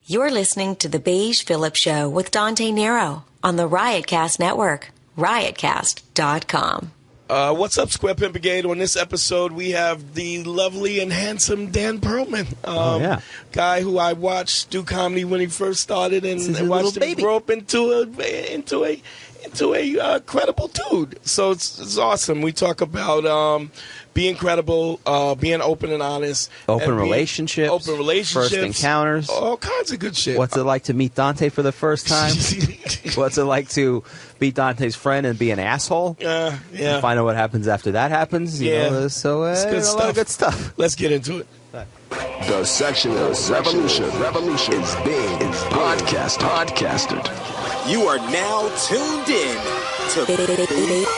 You're listening to the Beige Phillip Show with Dante Nero on the Riotcast Network, riotcast.com. What's up, Square Pimp Brigade? On this episode, we have the lovely and handsome Dan Perlman. Guy who I watched do comedy when he first started and watched him grow up into a credible dude. So it's awesome. We talk about being credible, being open and honest. Open relationships. First encounters. All kinds of good shit. What's it like to meet Dante for the first time? What's it like to be Dante's friend and be an asshole? Yeah. And find out what happens after that happens. You know, so it's good a lot of good stuff. Let's get into it. The sexual revolution is being podcasted. You are now tuned in to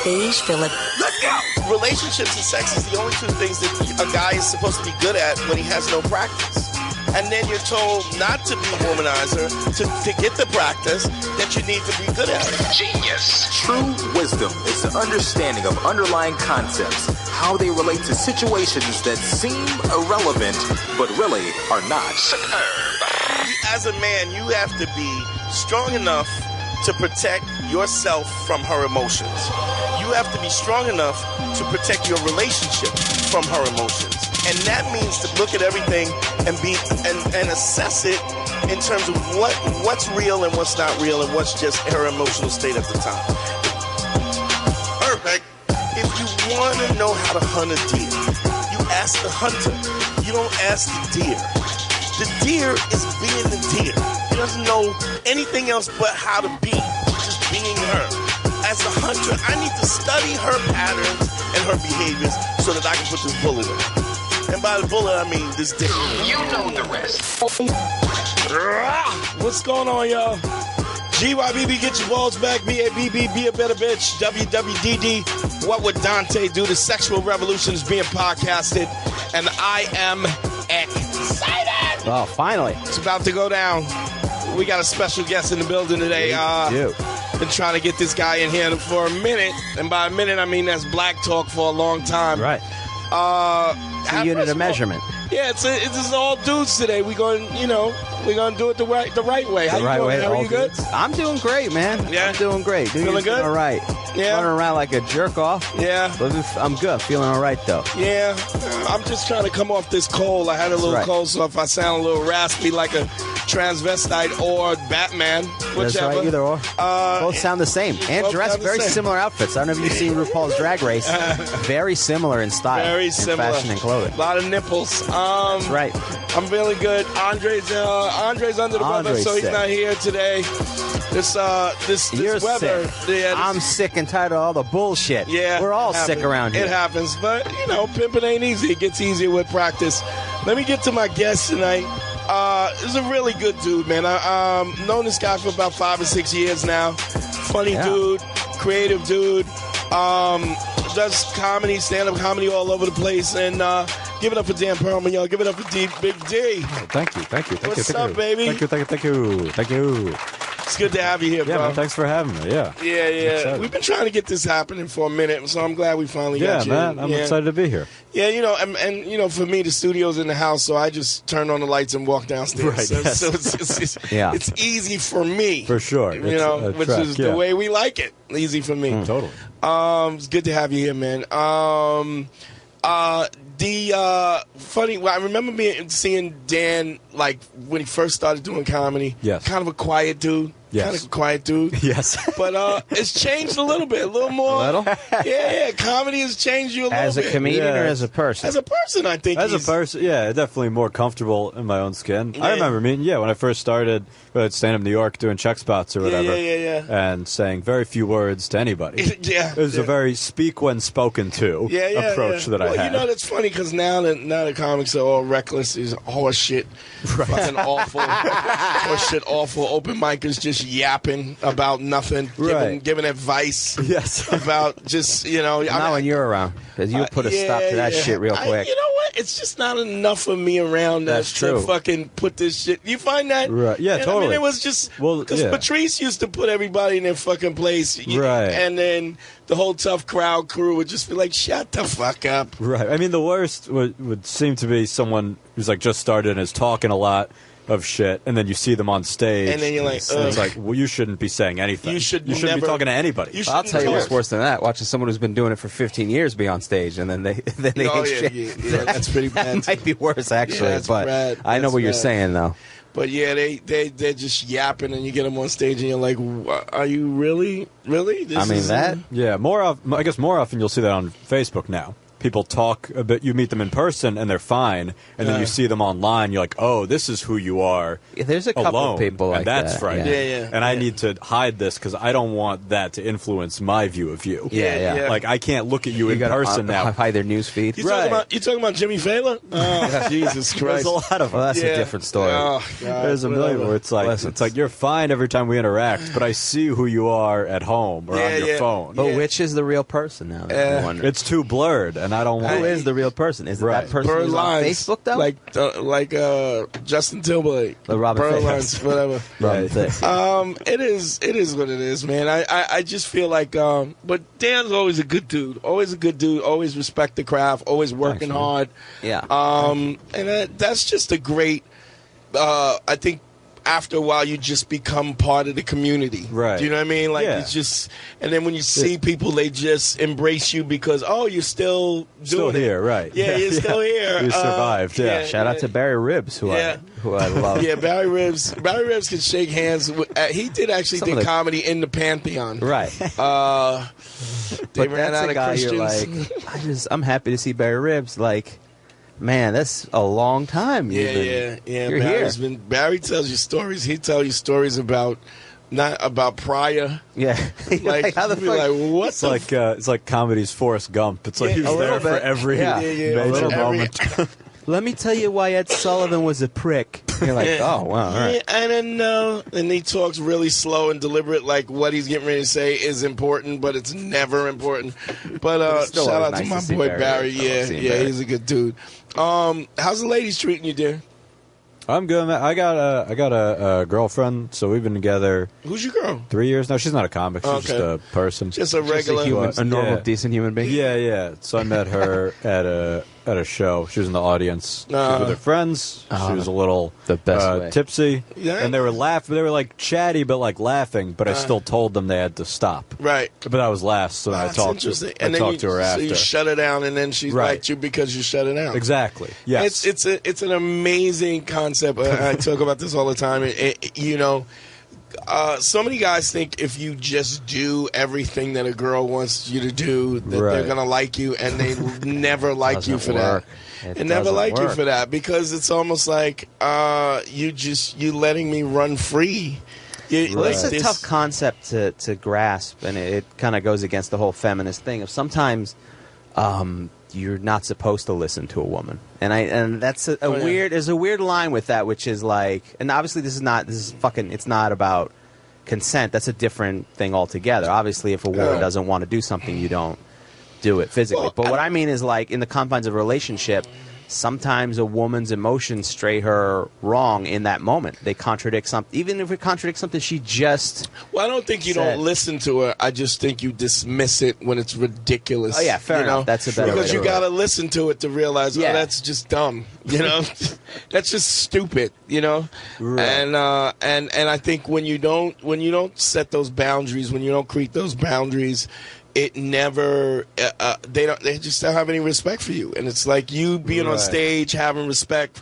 Beige Phillip. Let's go! Relationships and sex is the only two things that a guy is supposed to be good at when he has no practice. And then you're told not to be a womanizer, to get the practice that you need to be good at it. Genius. True wisdom is the understanding of underlying concepts, how they relate to situations that seem irrelevant, but really are not. Superb. As a man, you have to be strong enough to protect yourself from her emotions. You have to be strong enough to protect your relationship from her emotions. And that means to look at everything and assess it in terms of what's real and what's not real and what's just her emotional state at the time. Perfect. If you want to know how to hunt a deer, you ask the hunter. You don't ask the deer. The deer is being the deer. He doesn't know anything else but how to be, just being her. As a hunter, I need to study her patterns and her behaviors so that I can put this bullet in her. And by the bullet, I mean this dick. You know the rest. What's going on, y'all? GYBB, get your balls back. BABB, be a better bitch. WWDD, what would Dante do? The sexual revolution is being podcasted, and I am excited. Well, finally. It's about to go down. We got a special guest in the building today. Been trying to get this guy in here for a minute, and by a minute, I mean that's black talk for a long time. Right. It's a unit of measurement. Yeah, it's all dudes today. We're going to do it the right way. How you doing? How are you good? I'm doing great, man. Yeah? I'm doing great. Feeling good? All right. Yeah. Running around like a jerk off. Yeah. But I'm good. Feeling all right, though. Yeah. I'm just trying to come off this cold. I had a little cold, so if I sound a little raspy like a transvestite or Batman, whichever. That's right, either or. Both sound the same. And dress very similar outfits. I don't know if you've seen RuPaul's Drag Race. Very similar in style. Very similar. In fashion and clothing. A lot of nipples. That's right. I'm feeling good. Andre's under the weather, so he's not here today. This You're weather. Sick. Yeah, I'm sick and tired of all the bullshit. Yeah, we're all sick around here. It happens, but pimping ain't easy. It gets easier with practice. Let me get to my guest tonight. This is a really good dude, man. I've known this guy for about 5 or 6 years now. Funny dude, creative dude. Does comedy, stand-up comedy all over the place, and give it up for Dan Perlman, y'all. Give it up for Big D. Oh, thank you. What's up, baby? Thank you. It's good to have you here, bro. Yeah, man, thanks for having me. Yeah. Yeah. We've been trying to get this happening for a minute, so I'm glad we finally got you. Yeah, man. I'm excited to be here. Yeah, and for me, the studio's in the house, so I just turn on the lights and walk downstairs. Right. So it's easy for me. For sure. Which is the way we like it. Easy for me. Totally. It's good to have you here, man. I remember seeing Dan like when he first started doing comedy. Yes. Kind of a quiet dude. Yes. Yes. But it's changed a little bit, a little more. A little? Yeah. Comedy has changed you a little bit. As a comedian or as a person? As a person, I think. As a person, yeah, definitely more comfortable in my own skin. Yeah. I remember when I first started stand-up in New York doing check spots or whatever. Yeah. And saying very few words to anybody. Yeah. It was a very speak when spoken to approach that I had. That's funny because now the comics are all reckless. Is horse shit. Right. Fucking awful. Horse shit awful. Open micers just yapping about nothing. Giving advice. Yes. About just, Not when you're around, because you put a stop to that shit real quick. You know what? It's just not enough of me around That's true. to fucking put this shit. You find that? Right. Yeah, totally. I mean, it was just because Patrice used to put everybody in their fucking place. Right. And then the whole tough crowd crew would just be like, shut the fuck up. Right. I mean, the worst would seem to be someone who's like just started and is talking a lot of shit, and then you see them on stage, and then you're like, and it's like, well, you shouldn't be saying anything. You shouldn't be talking to anybody. I'll tell you what's worse than that: watching someone who's been doing it for 15 years be on stage, and then they ain't shit. Yeah, that's pretty bad. That might be worse, actually. Yeah, but I know what you're saying, though. But yeah, they're just yapping, and you get them on stage, and you're like, "Are you really? Yeah, I guess more often you'll see that on Facebook now. People talk a bit. You meet them in person, and they're fine, and then you see them online. You're like, "Oh, this is who you are." Yeah, there's a couple alone, of people like and that's that. frightening. Yeah. And I need to hide this because I don't want that to influence my view of you. Yeah. Like I can't look at you in person now. Hide their news feed. You talking about Jimmy Fallon? Oh, Jesus Christ! There's a lot of them. Well, that's a different story. Oh, God, There's a million where it's like you're fine every time we interact, but I see who you are at home or on your phone. But which is the real person now? It's too blurred, and I don't want. Who is the real person? Is it that person who's on Facebook, though? Like Justin Timberlake. The Robert Perlman, whatever. It is what it is, man. I just feel like, but Dan's always a good dude. Always respect the craft. Always working hard. Yeah. And that's just a great. I think after a while you just become part of the community. Right. Do you know what I mean? Like it's just, and then when you see people, they just embrace you because you're still doing here, it. Right? Yeah, you're still here. You survived. Shout out to Barry Ribs, who I love. Yeah, Barry Ribs. Barry Ribs can shake hands. He did comedy in the Pantheon. Right. They ran out of Christians. You're I'm happy to see Barry Ribs. Like, man, that's a long time. Yeah. You're here. Barry tells you stories. He tells you stories about prior. Yeah. Like how the fuck? Like, what? It's like comedy's Forrest Gump. It's like he was there for every major moment. Let me tell you why Ed Sullivan was a prick. You're like, oh, wow, all right. Yeah, I don't know. And he talks really slow and deliberate, like what he's getting ready to say is important, but it's never important. But shout out to my boy Barry. Yeah, he's a good dude. How's the ladies treating you, dear? I'm good, man. I got a girlfriend, so we've been together. Who's your girl? 3 years now. She's not a comic. She's just a person. Just a regular, a normal, decent human being. Yeah. So I met her at a show. She was in the audience. She was with her friends. She was a little the best tipsy. Yeah. And they were laughing. They were like chatty, but like laughing. But I still told them they had to stop. Right. But that was last. So I talked to her after. So you shut her down, and then she liked you because you shut her down. Exactly. Yes. It's an amazing concept. I talk about this all the time. So many guys think if you just do everything that a girl wants you to do, that they're going to like you, and they never like you for that. It never like you for that because it's almost like you letting me run free. It's a tough concept to grasp, and it kind of goes against the whole feminist thing of sometimes you're not supposed to listen to a woman, and that's a weird. There's a weird line with that, which is like, and obviously it's not about consent. That's a different thing altogether. Obviously, if a woman doesn't want to do something, you don't do it physically. But what I mean is, like, in the confines of a relationship, sometimes a woman's emotions stray her wrong in that moment. They contradict something. Even if it contradicts something she just I don't think you don't listen to her. I just think you dismiss it when it's ridiculous. Oh, yeah, fair enough. That's a better way because you got to listen to it to realize, that's just dumb. You know? That's just stupid, you know? Right. And I think when you don't set those boundaries, when you don't create those boundaries, it never they just don't have any respect for you, and it's like you being on stage having respect,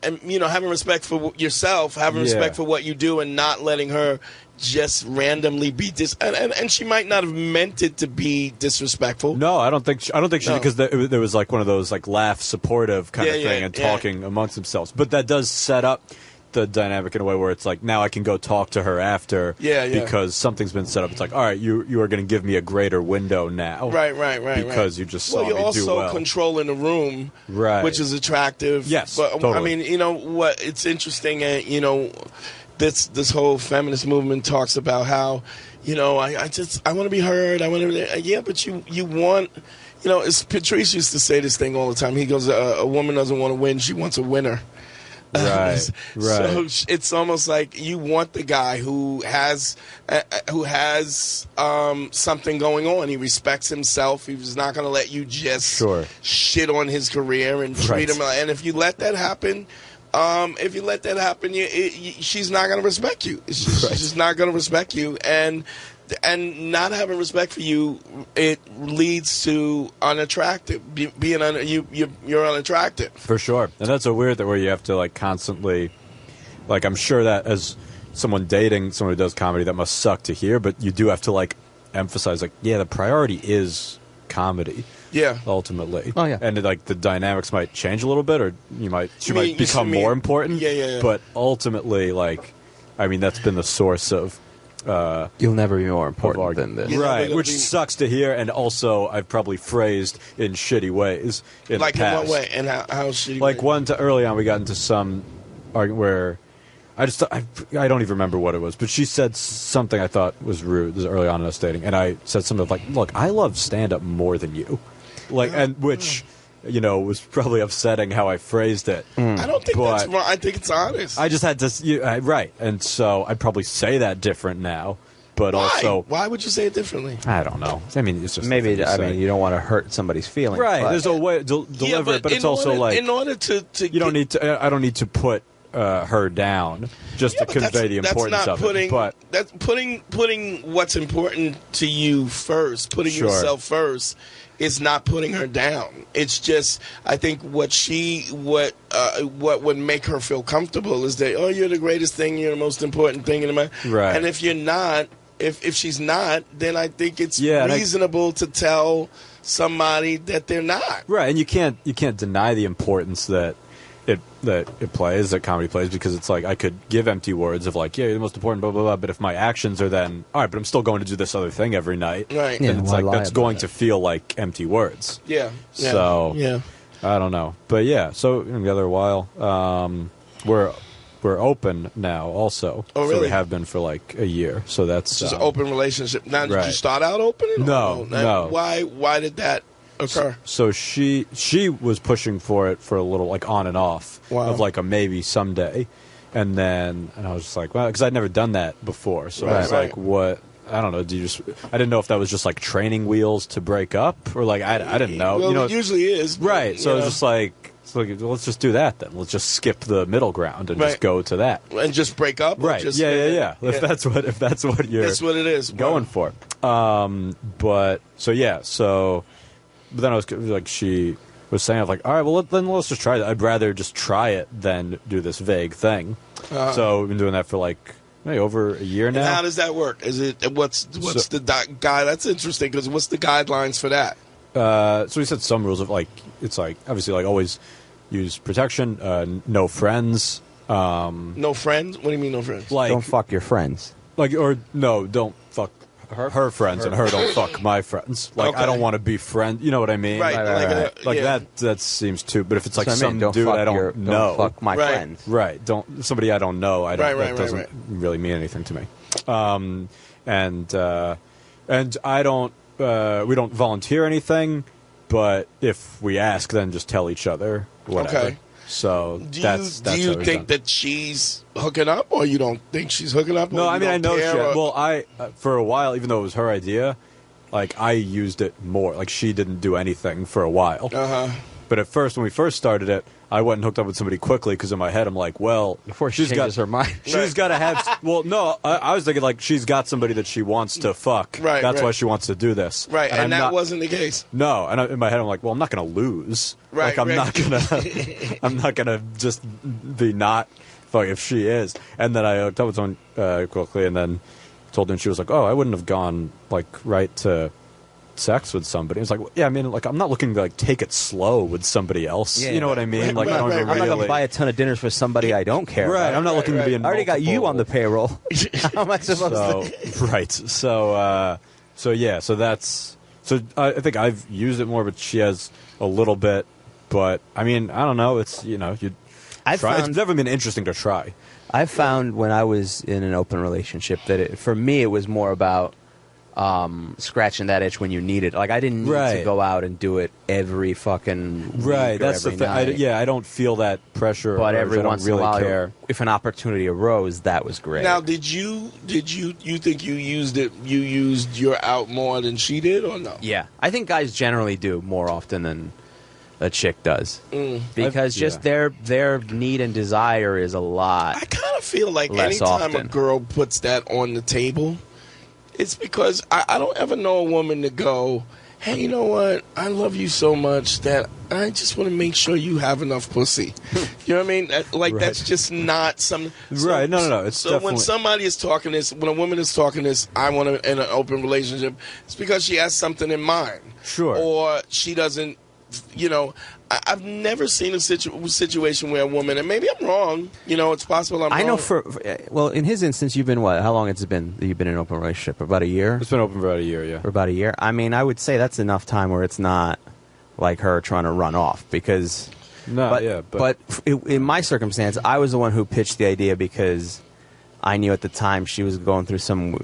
and having respect for yourself, having respect for what you do, and not letting her just randomly be and she might not have meant it to be disrespectful. No, I don't think she did, because there was like one of those like laugh supportive kind of thing and talking amongst themselves, but that does set up the dynamic in a way where it's like, now I can go talk to her after because something's been set up. It's like, all right, you are going to give me a greater window now. Right. Because you just saw me do well. You're also controlling the room, which is attractive. Yes, but totally. I mean, you know what? It's interesting, this whole feminist movement talks about how, I want to be heard. I want to, but you want, as Patrice used to say this thing all the time. He goes, a woman doesn't want to win; she wants a winner. Right. So it's almost like you want the guy who has something going on. He respects himself. He's not going to let you just shit on his career and treat him. And if you let that happen, If you let that happen, she's not going to respect you. She's just not going to respect you, and not having respect for you, it leads to unattractive. You're unattractive for sure, and that's a weird thing where you have to like constantly, like I'm sure that as someone dating someone who does comedy, that must suck to hear, but you do have to like emphasize like, yeah, the priority is comedy. Yeah. Ultimately. Oh, yeah. And like the dynamics might change a little bit, or she might become more important. Yeah. But ultimately, like, I mean, that's been the source of. You'll never be more important than this. Right, which sucks to hear, and also I've probably phrased in shitty ways in like the past. In what way? And how shitty like way? Early on, we got into some argument where I don't even remember what it was, but she said something I thought was rude. This is early on in us dating, and I said something like, look, I love stand-up more than you. Like, and which, was probably upsetting how I phrased it. I don't think that's wrong. I think it's honest. I just had to, right. And so I'd probably say that different now. But why? Also, why would you say it differently? I don't know. I mean, it's just maybe. You don't want to hurt somebody's feelings, right? There's a way to deliver it, but it's also like in order to you don't need to. I don't need to put her down just to convey the importance of it. But that's putting what's important to you first. Putting yourself first is not putting her down. It's just, I think what would make her feel comfortable is that, you're the greatest thing, you're the most important thing in my right. And if you're not, if she's not, then I think it's reasonable to tell somebody that they're not. Right, and you can't deny the importance that it plays, that comedy plays, because it's like I could give empty words of like, yeah, you're the most important, blah blah blah, but if my actions are then, all right, but I'm still going to do this other thing every night, right? Then it's like that's going to feel like empty words. Yeah. So I don't know, but yeah. So together a while. We're open now, also. Oh, really? So we have been for like a year. So that's just an open relationship. Now, did you start out open? No. Why did that occur? So she was pushing for it for a little, like on and off, of like a maybe someday, and I was just like, well, because I'd never done that before, so I was like, what? I don't know. I didn't know if that was just like training wheels to break up, or like I didn't know. Well, it usually is, right? So it was just like. So let's just do that then. Let's just skip the middle ground and just go to that and just break up. Right? Just, yeah. If that's what you're that's what it is going for. But then I was like, she was saying, I was like, all right, well then let's just try that. I'd rather just try it than do this vague thing. So we've been doing that for like maybe over a year now. And how does that work? Is it what's the guide? That's interesting because what's the guidelines for that? So we set some rules of like it's like obviously like always use protection, no friends. No friends? What do you mean no friends? Like don't fuck your friends. Like don't fuck her friends and her don't fuck my friends. Like I don't want to be friends. You know what I mean? Right. Like that seems too. But if it's like some dude I don't know, don't fuck my friends. Right. Don't somebody I don't know. I don't. That doesn't really mean anything to me. And I don't. We don't volunteer anything, but if we ask, then just tell each other whatever. Okay. So do you think that she's hooking up, or you don't think she's hooking up? No, I mean I know she. Well, I for a while, even though it was her idea, like I used it more. Like she didn't do anything for a while. But at first, when we first started it, I went and hooked up with somebody quickly because in my head I'm like, well, before she changes her mind, she's got to have. Well, no, I was thinking like she's got somebody that she wants to fuck. Right. That's why she wants to do this. Right, and that wasn't the case. No, and in my head I'm like, well, I'm not going to lose. Right. Like I'm not gonna just be not fuck if she is. And then I hooked up with someone quickly, and then told her, and she was like, oh, I wouldn't have gone like right to sex with somebody. It's like, yeah, I mean, like I'm not looking to like take it slow with somebody else. Yeah, you know what I mean? Like I'm not going to buy a ton of dinners for somebody I don't care. Right. About. I'm not looking to be in. I already got you on the payroll. How am I supposed to? Right. So yeah. So that's. So I think I've used it more, but she has a little bit. But I mean, I don't know. It's it's never been interesting to try. I found when I was in an open relationship that for me it was more about scratching that itch when you need it. Like I didn't need to go out and do it every fucking week or That's every the thing. night. I don't feel that pressure. But every once in a while, care. If an opportunity arose, that was great. Now, did you think you used it? You used your out more than she did, or no? Yeah, I think guys generally do more often than a chick does. Because just their need and desire is a lot. I kind of feel like less anytime often. a girl puts that on the table, it's because I don't ever know a woman to go, hey, you know what? I love you so much that I just want to make sure you have enough pussy. You know what I mean? Like, that's just not something. Right. No. It's so definitely... when somebody is talking this, when a woman is talking this, I want to in an open relationship, it's because she has something in mind. Sure. Or she doesn't, I've never seen a situation where a woman, and maybe I'm wrong, it's possible I'm wrong. I know in his instance, you've been what? How long has it been that you've been in an open relationship? About a year? It's been open for about a year, yeah. For about a year? I mean, I would say that's enough time where it's not like her trying to run off because... But in my circumstance, I was the one who pitched the idea because I knew at the time she was going through some,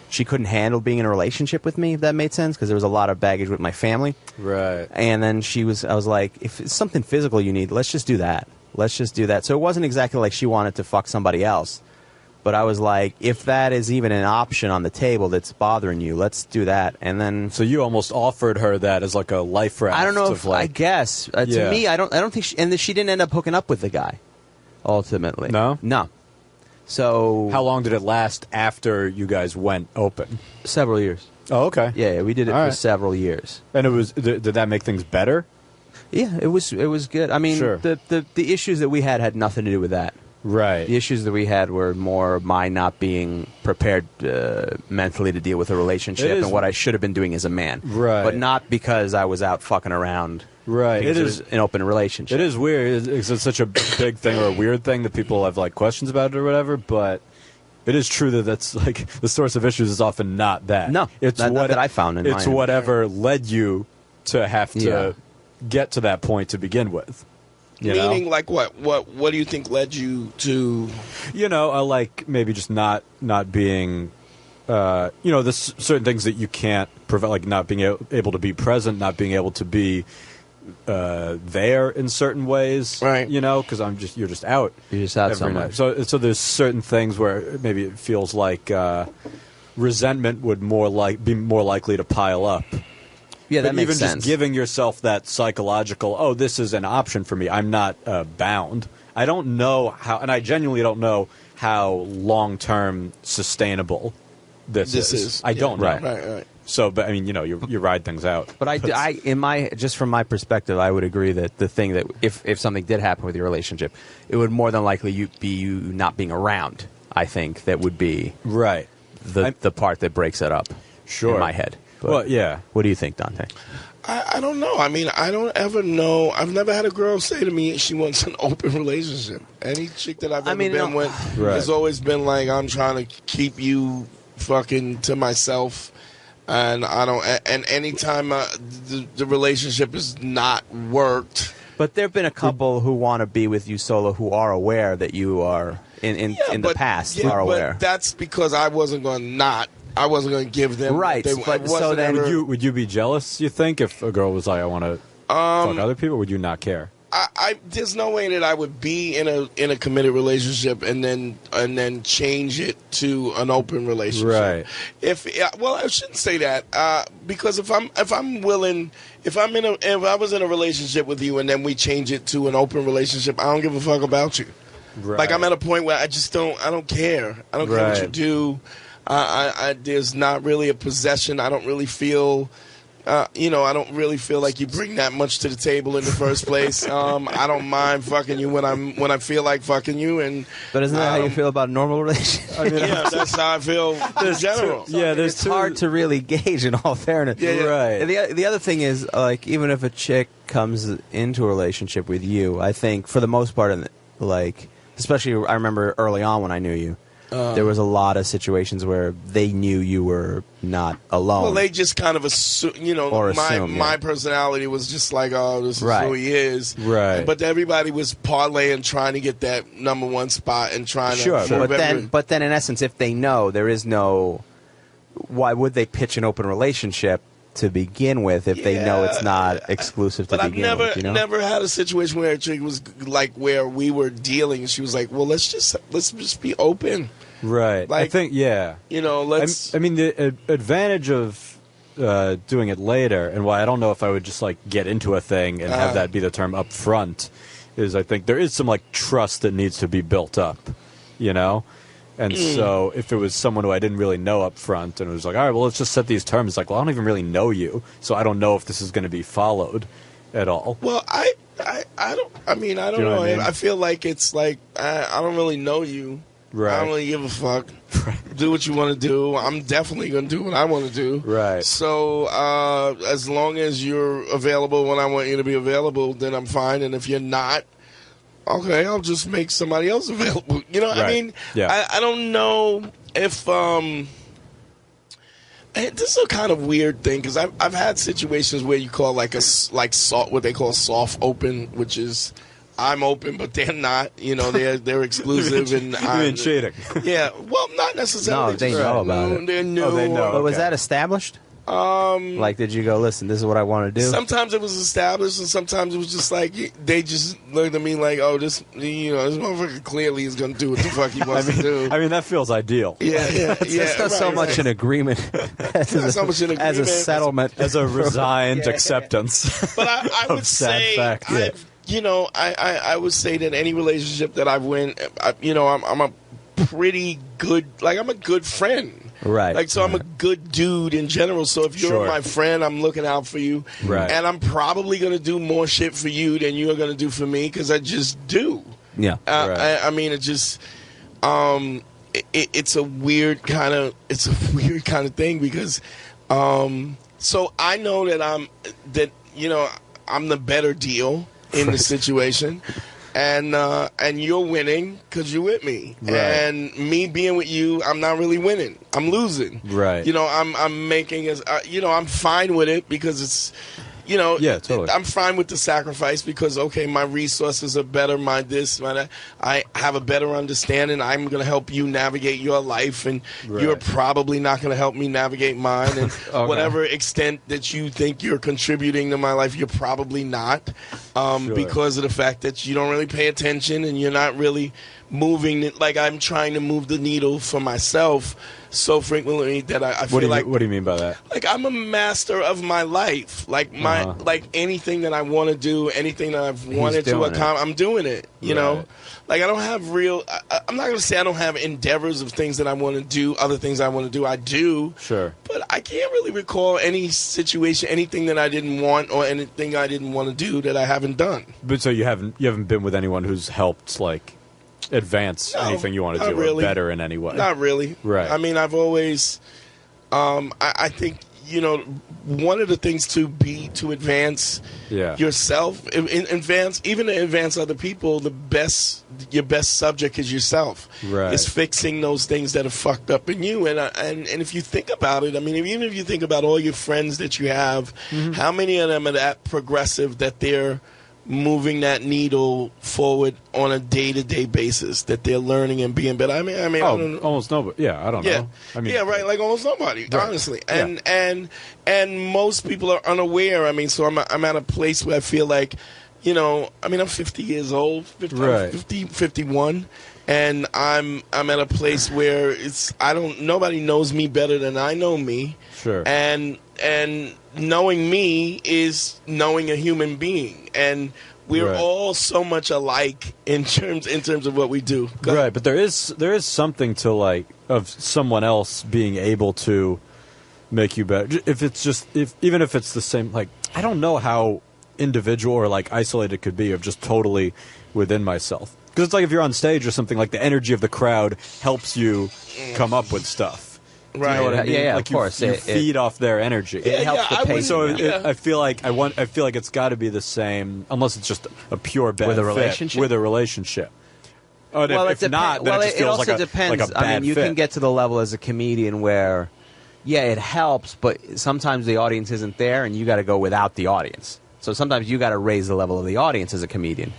she couldn't handle being in a relationship with me, if that made sense, because there was a lot of baggage with my family. Right. And then I was like, if it's something physical you need, let's just do that. Let's just do that. So it wasn't exactly like she wanted to fuck somebody else. But I was like, if that is even an option on the table that's bothering you, let's do that. And then... So you almost offered her that as like a life raft. I don't know if... I guess. To me, I don't think... And she didn't end up hooking up with the guy, ultimately. No? No. So... How long did it last after you guys went open? Several years. Oh, okay. Yeah, we did it for several years. And it was... Did that make things better? Yeah, it was good. I mean, the issues that we had nothing to do with that. Right. The issues that we had were more my not being prepared mentally to deal with a relationship and what I should have been doing as a man. Right. But not because I was out fucking around. Right. It is an open relationship. It is weird. It's such a big thing or a weird thing that people have questions about it or whatever, but it is true that that's the source of issues is often not that. No. It's not that I found in It's mine. whatever led you to have to get to that point to begin with. Meaning, like what? What do you think led you to? Maybe just not being, there's certain things that you can't prevent, like not being able to be present, not being able to be there in certain ways, right? Because you're just out. You're just out every somewhere. night. So there's certain things where maybe it feels like resentment would be more likely to pile up. Yeah, that but makes even sense. Just giving yourself that psychological, this is an option for me. I'm not bound. I don't know how, and I genuinely don't know how long-term sustainable this is. I don't know. Right. So, but I mean, you ride things out. But just from my perspective, I would agree that the thing that if something did happen with your relationship, it would more than likely be you not being around. I think that would be right the part that breaks it up. Sure. In my head. But well, yeah. What do you think, Dante? I don't know. I mean, I don't ever know. I've never had a girl say to me she wants an open relationship. Any chick that I've ever been with has always been like, I'm trying to keep you fucking to myself. And I don't. And anytime the relationship has not worked. But there have been a couple who want to be with you solo who are aware that you are in the past are aware. But that's because I wasn't going to give them but so then would you be jealous? You think if a girl was like, I want to fuck other people, would you not care? There's no way that I would be in a committed relationship and then change it to an open relationship. Right. I shouldn't say that because if I was in a relationship with you and then we change it to an open relationship, I don't give a fuck about you. Right. Like I'm at a point where I don't care. I don't care what you do. There's not really a possession. I don't really feel, I don't really feel like you bring that much to the table in the first place. I don't mind fucking you when I feel like fucking you. But isn't that how you feel about a normal relationship? Yeah, that's how I feel in general. It's hard to really gauge in all fairness. Right. And the other thing is, even if a chick comes into a relationship with you, I think for the most part, especially I remember early on when I knew you, there was a lot of situations where they knew you were not alone. Well, they just kind of assume, my personality was just like, this is who he is. Right. But everybody was parlaying, trying to get that number one spot and trying to... Sure, but then in essence, if they know, there is no... Why would they pitch an open relationship to begin with if they know it's not exclusive to begin with? But I've never had a situation where it was like where we were dealing and she was like, well, let's just be open. Right. I think, let's... I mean, the advantage of doing it later, and why I don't know if I would just like get into a thing and have that be the term up front, is I think there is some like trust that needs to be built up, you know? And so if it was someone who I didn't really know up front and it was like, all right, well, let's just set these terms, like, well, I don't even really know you, so I don't know if this is going to be followed at all. Well, I don't know. I mean? I feel like it's like, I don't really know you. Right. I don't really give a fuck. Do what you want to do. I'm definitely going to do what I want to do. Right. So as long as you're available when I want you to be available, then I'm fine. And if you're not, okay, I'll just make somebody else available. You know what I mean? Yeah. I don't know if this is a kind of weird thing because I've had situations where you call what they call soft open, which is I'm open, but they're not. You know, they're exclusive and I'm cheating. Yeah, well, not necessarily. No, they know about it. They know. Oh, they know. But was that established? Like, did you go, listen, this is what I want to do? Sometimes it was established, and sometimes it was just like they just looked at me like, oh, this motherfucker clearly is going to do what the fuck he wants to do. I mean, that feels ideal. It's not so much an agreement as a settlement, as a resigned acceptance. But I would say, I would say that any relationship that I've win, I'm a pretty good, like I'm a good friend. Right. Like, so I'm a good dude in general. So if you're my friend, I'm looking out for you. Right. And I'm probably going to do more shit for you than you're going to do for me because I just do. Yeah. I mean, it just, it's a weird kind of thing because, so I know that I'm the better deal in the situation. And you're winning because you're with me. Right. And me being with you, I'm not really winning. I'm losing. Right. You know, I'm making I'm fine with it because it's, yeah, totally. I'm fine with the sacrifice because, okay, my resources are better, my this, my that. I have a better understanding. I'm going to help you navigate your life, and you're probably not going to help me navigate mine. And whatever extent that you think you're contributing to my life, you're probably not because of the fact that you don't really pay attention and you're not really moving it like I'm trying to move the needle for myself so frequently that I feel like... What do you mean by that? Like, I'm a master of my life. Like, like anything that I want to do, anything that I've wanted to accomplish, I'm doing it, you know? Like, I don't have I'm not going to say I don't have endeavors of things that I want to do, other things I want to do. I do. Sure. But I can't really recall any situation, anything that I didn't want or anything I didn't want to do that I haven't done. But so you haven't been with anyone who's helped, like, advance anything you want to do or better in any way? Not really. Right. I mean, I've always, I think, one of the things to advance yourself, even to advance other people, your best subject is yourself. Right. It's fixing those things that are fucked up in you. And if you think about it, I mean, even if you think about all your friends that you have, how many of them are that progressive that they're moving that needle forward on a day-to-day basis, that they're learning and being better? I mean, I don't know. Almost nobody. Yeah, I don't know. I mean, like almost nobody, honestly. And most people are unaware. I mean, so I'm at a place where I feel like, I'm 50 years old, 51, and I'm at a place where nobody knows me better than I know me. Sure. And knowing me is knowing a human being, and we're all so much alike in terms of what we do. Right, but there is something to like of someone else being able to make you better. Even if it's the same, like, I don't know how individual or like isolated it could be of just totally within myself. Because it's like if you're on stage or something, like the energy of the crowd helps you come up with stuff. Right. You know what I mean? Yeah, like of course. You feed off their energy. It helps the pace. So I feel like it's got to be the same, unless it's just a pure bad with a fit relationship. With a relationship. Well, if not, then it just feels also depends. like a bad I mean, you fit. can get to the level as a comedian where, it helps, but sometimes the audience isn't there, and you got to go without the audience. So sometimes you got to raise the level of the audience as a comedian.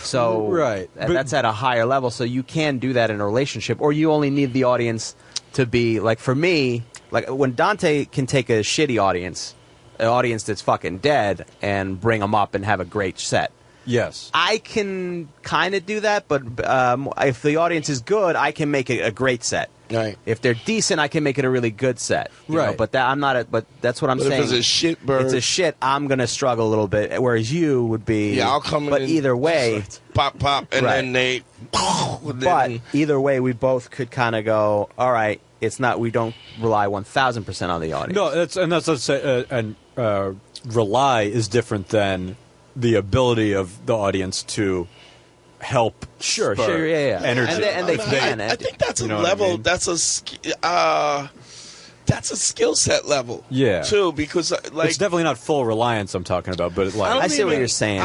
So that's at a higher level. So you can do that in a relationship, or you only need the audience to be like, for me, like when Dante can take a shitty audience, an audience that's fucking dead, and bring them up and have a great set. Yes. I can kind of do that, but if the audience is good, I can make it a great set. Right. If they're decent, I can make it a really good set. Right. Know? But but that's what I'm saying. If it's a shit bird, it's a shit. I'm gonna struggle a little bit, whereas you would be. Yeah, I'll come in. But either way, pop, and then they. But either way, we both could kind of go. All right, it's not. We don't rely 1,000% on the audience. No, that's let's say rely is different than the ability of the audience to help. Sure, yeah. Energy, and they can. I think that's a level. I mean? That's a skill set level. Yeah, too, because it's definitely not full reliance I'm talking about, but I see what you're saying.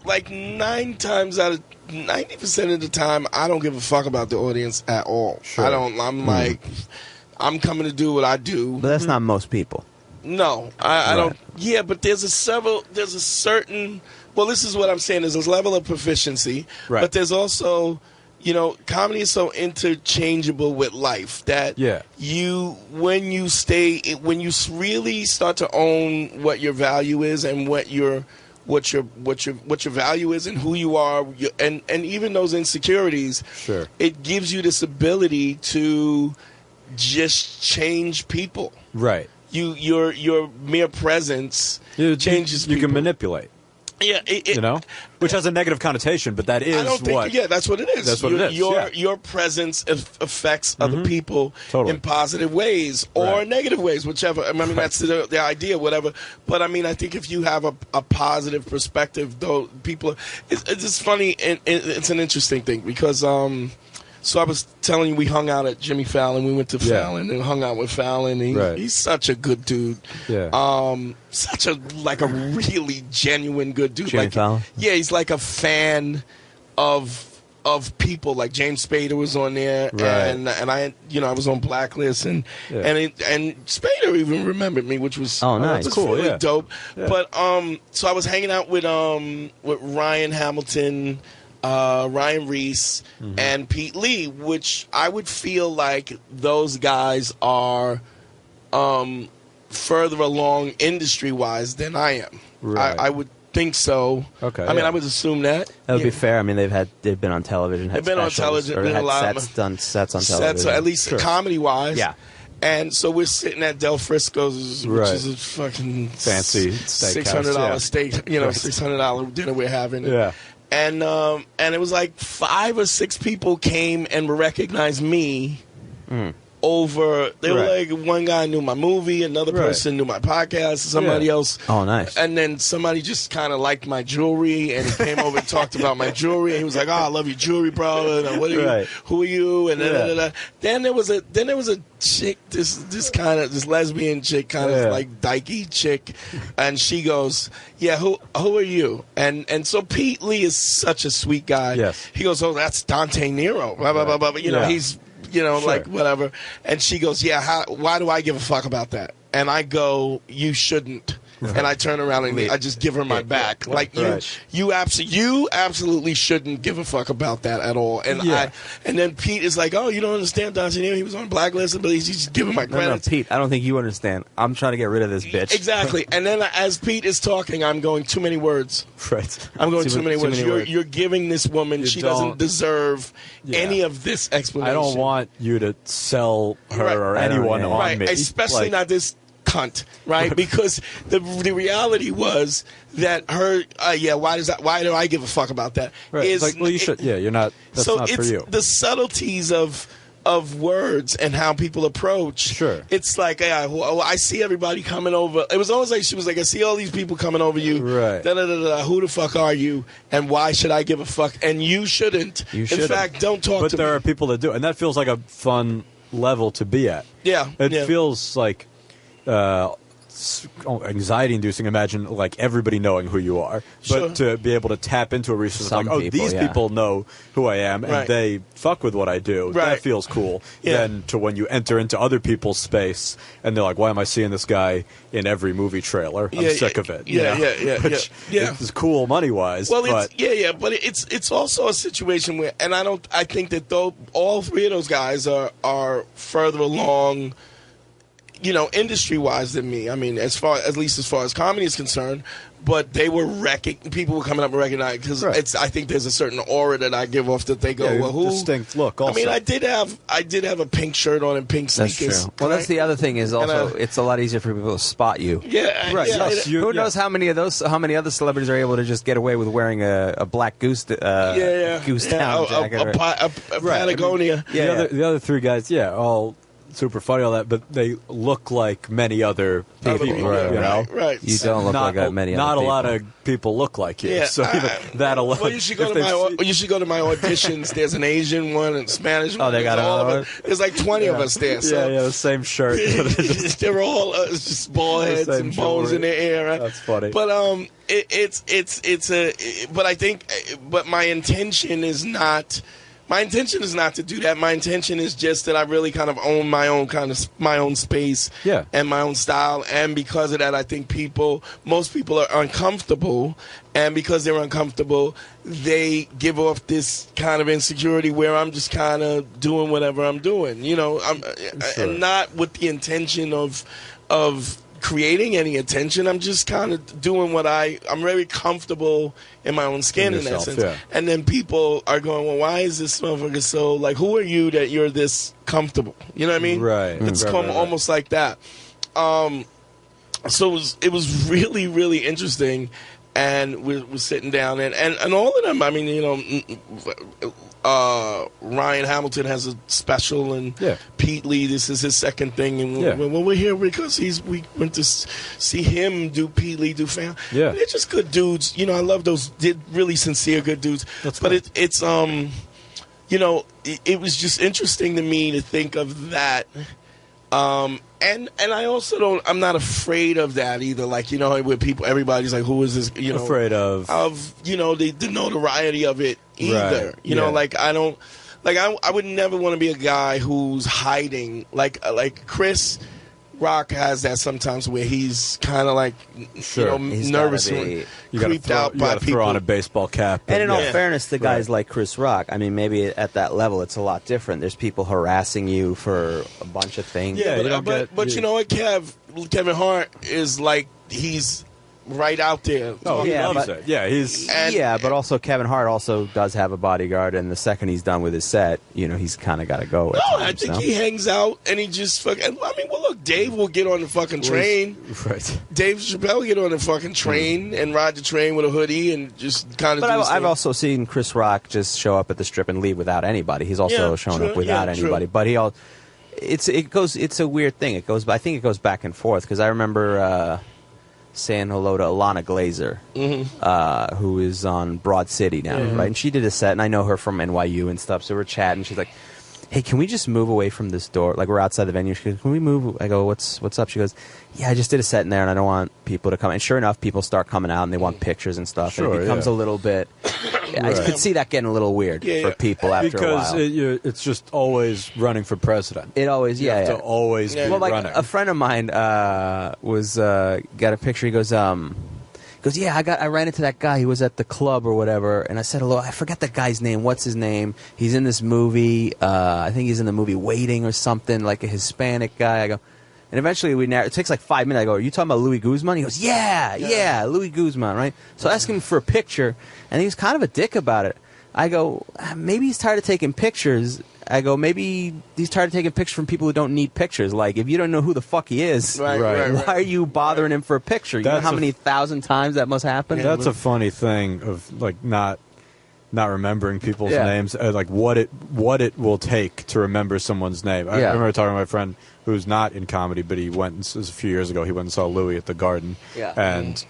Like 90% of the time, I don't give a fuck about the audience at all. Sure. I don't. I'm like, I'm coming to do what I do. But that's not most people. No, I don't. Yeah, but there's a certain. Well, this is what I'm saying. There's a level of proficiency, but there's also, comedy is so interchangeable with life that when you really start to own what your value is and what your value is and who you are, and even those insecurities, it gives you this ability to just change people. Right. Your mere presence changes people. You can manipulate. Yeah, which has a negative connotation, but that is that's what it is. That's what it is. Your presence affects other people in positive ways or negative ways, whichever. I mean, that's the idea, whatever. But I mean, I think if you have a positive perspective, though, people, it's just funny, and it's an interesting thing because. So I was telling you, we hung out at Jimmy Fallon. We went to Fallon and hung out with Fallon. He's such a good dude. Yeah. Such a really genuine good dude. Jimmy Fallon? Yeah, he's like a fan of people. Like James Spader was on there, and I was on Blacklist, and Spader even remembered me, which was nice, cool, really dope. Yeah. But so I was hanging out with Ryan Hamilton. Ryan Reese and Pete Lee, which I would feel like those guys are further along industry-wise than I am. Right. I would think so. Okay. I mean, I would assume that. That would be fair. I mean, they've been on television. They've been on television. Been done sets on television. At least comedy-wise. Yeah. And so we're sitting at Del Frisco's, which is a fucking fancy $600 steak, $600 dinner we're having. Yeah. And it was like 5 or 6 people came and recognized me over. They were like, one guy knew my movie, another person knew my podcast, somebody else. Oh, nice. And then somebody just kind of liked my jewelry, and he came over and talked about my jewelry. And he was like, "Oh, I love your jewelry, bro. And what are you? Who are you?" And then there was a chick, this lesbian chick, kind of like dykey chick, and she goes, "Yeah, who are you?" And so Pete Lee is such a sweet guy. Yes. He goes, "Oh, that's Dante Nero." Blah blah blah blah. He's like whatever. And she goes, "Yeah, why do I give a fuck about that?" And I go, "You shouldn't." And I turn around and I just give her my back. Like you absolutely shouldn't give a fuck about that at all. And and then Pete is like, "Oh, you don't understand, Dante Nero. He was on Blacklist, but he's just giving my credit." No, Pete, I don't think you understand. I'm trying to get rid of this bitch. Exactly. And then as Pete is talking, I'm going, too many words. Right. I'm going too many words. You're giving this woman, she doesn't deserve any of this explanation. I don't want you to sell her or anyone on me. Especially not this cunt, right? Because the reality was that her, why do I give a fuck about that? Right. It's like, well, you should. Yeah, you're not. That's not for you. The subtleties of words and how people approach. Sure. It's like, I see everybody coming over. It was almost like she was like, I see all these people coming over you. Right. Who the fuck are you? And why should I give a fuck? And you shouldn't. In fact, don't talk to me. But there are people that do, and that feels like a fun level to be at. Yeah. It feels like anxiety-inducing. Imagine like everybody knowing who you are, but to be able to tap into a resource like, these people know who I am, and they fuck with what I do. That feels cool. Then to when you enter into other people's space, and they're like, "Why am I seeing this guy in every movie trailer? I'm sick of it." Which is cool money-wise. Well, but it's also a situation where, and I think that all 3 of those guys are further along industry-wise than me. I mean, at least as far as comedy is concerned. But they were people were coming up and recognizing because I think there's a certain aura that I give off that they go, well, who? Distinct look. Also. I mean, I did have a pink shirt on and pink sneakers. That's true. Well, that's the other thing is also it's a lot easier for people to spot you. Yeah, right. Yeah, who knows how many other celebrities are able to just get away with wearing a black goose goose down jacket, a Patagonia. I mean, the other three guys, all super funny, all that, but they look like many other people. Right. You don't look like many other people. Not a lot of people look like you. Yeah, so that alone. Well, you should go to my auditions. There's an Asian one and Spanish one. Oh, they got all of them. There's like 20 of us there. So. Yeah, the same shirt. They're all just bald heads and bones in their hair. Right? That's funny. But but my intention is not. My intention is not to do that. My intention is just that I really kind of own my own space and my own style. And because of that, I think most people are uncomfortable. And because they're uncomfortable, they give off this kind of insecurity where I'm just kind of doing whatever I'm doing. And not with the intention of creating any attention. I'm just kind of doing I'm very comfortable in my own skin in that sense. Yeah. And then people are going, well, why is this motherfucker so, like, who are you that you're this comfortable? You know what I mean? Right. It's almost like that. So it was really, really interesting. And we're sitting down, and all of them, I mean, Ryan Hamilton has a special, and Pete Lee, this is his second thing, and we're here because we went to see him do Pete Lee do fan. Yeah, they're just good dudes. I love those really sincere good dudes. That's but cool. It's it was just interesting to me to think of that. And I also I'm not afraid of that either. Like, with people, everybody's like, who is this, afraid of the notoriety of it either. Right. Like, I don't, like, I would never want to be a guy who's hiding. Like Chris Rock has that sometimes where he's kind of like, nervous and creeped out by people. Throw on a baseball cap. And in all fairness, the guys like Chris Rock, I mean, maybe at that level it's a lot different. There's people harassing you for a bunch of things. Yeah, but you know what, Kevin Hart is like, he's right out there. Oh, he loves it. Yeah, but also Kevin Hart also does have a bodyguard, and the second he's done with his set, he's kind of got to go. I think he hangs out and he just fucking. I mean, well, look, Dave will get on the fucking train. Right. Dave Chappelle will get on the fucking train and ride the train with a hoodie and just kind of. But I've also seen Chris Rock just show up at the Strip and leave without anybody. He's also shown up without anybody, but it's a weird thing. I think it goes back and forth because I remember. Saying hello to Alana Glazer, who is on Broad City now, right? And she did a set, and I know her from NYU and stuff, so we're chatting. She's like, hey, can we just move away from this door? Like, we're outside the venue. She goes, can we move? I go, what's up? She goes, yeah, I just did a set in there, and I don't want people to come. And sure enough, people start coming out, and they want pictures and stuff. Sure, and it becomes a little bit... I could see that getting a little weird for people after a while. Because it's just always running for president. It always, you have to always be running. A friend of mine got a picture. He goes, I ran into that guy. He was at the club or whatever, and I said hello. I forget that guy's name. What's his name? He's in this movie. I think he's in the movie Waiting or something, like a Hispanic guy. I go, and eventually it takes like 5 minutes. I go, are you talking about Louis Guzman? He goes, yeah, Louis Guzman, right? So I asked him for a picture, and he was kind of a dick about it. I go, maybe he's tired of taking pictures. I go, maybe he's tired of taking pictures from people who don't need pictures. Like, if you don't know who the fuck he is, why are you bothering him for a picture? You know how many thousand times that must happen? That's a funny thing of, like, not remembering people's names, like what it will take to remember someone's name. I remember talking to my friend who's not in comedy, but he went, this was a few years ago, he went and saw Louis at the Garden, and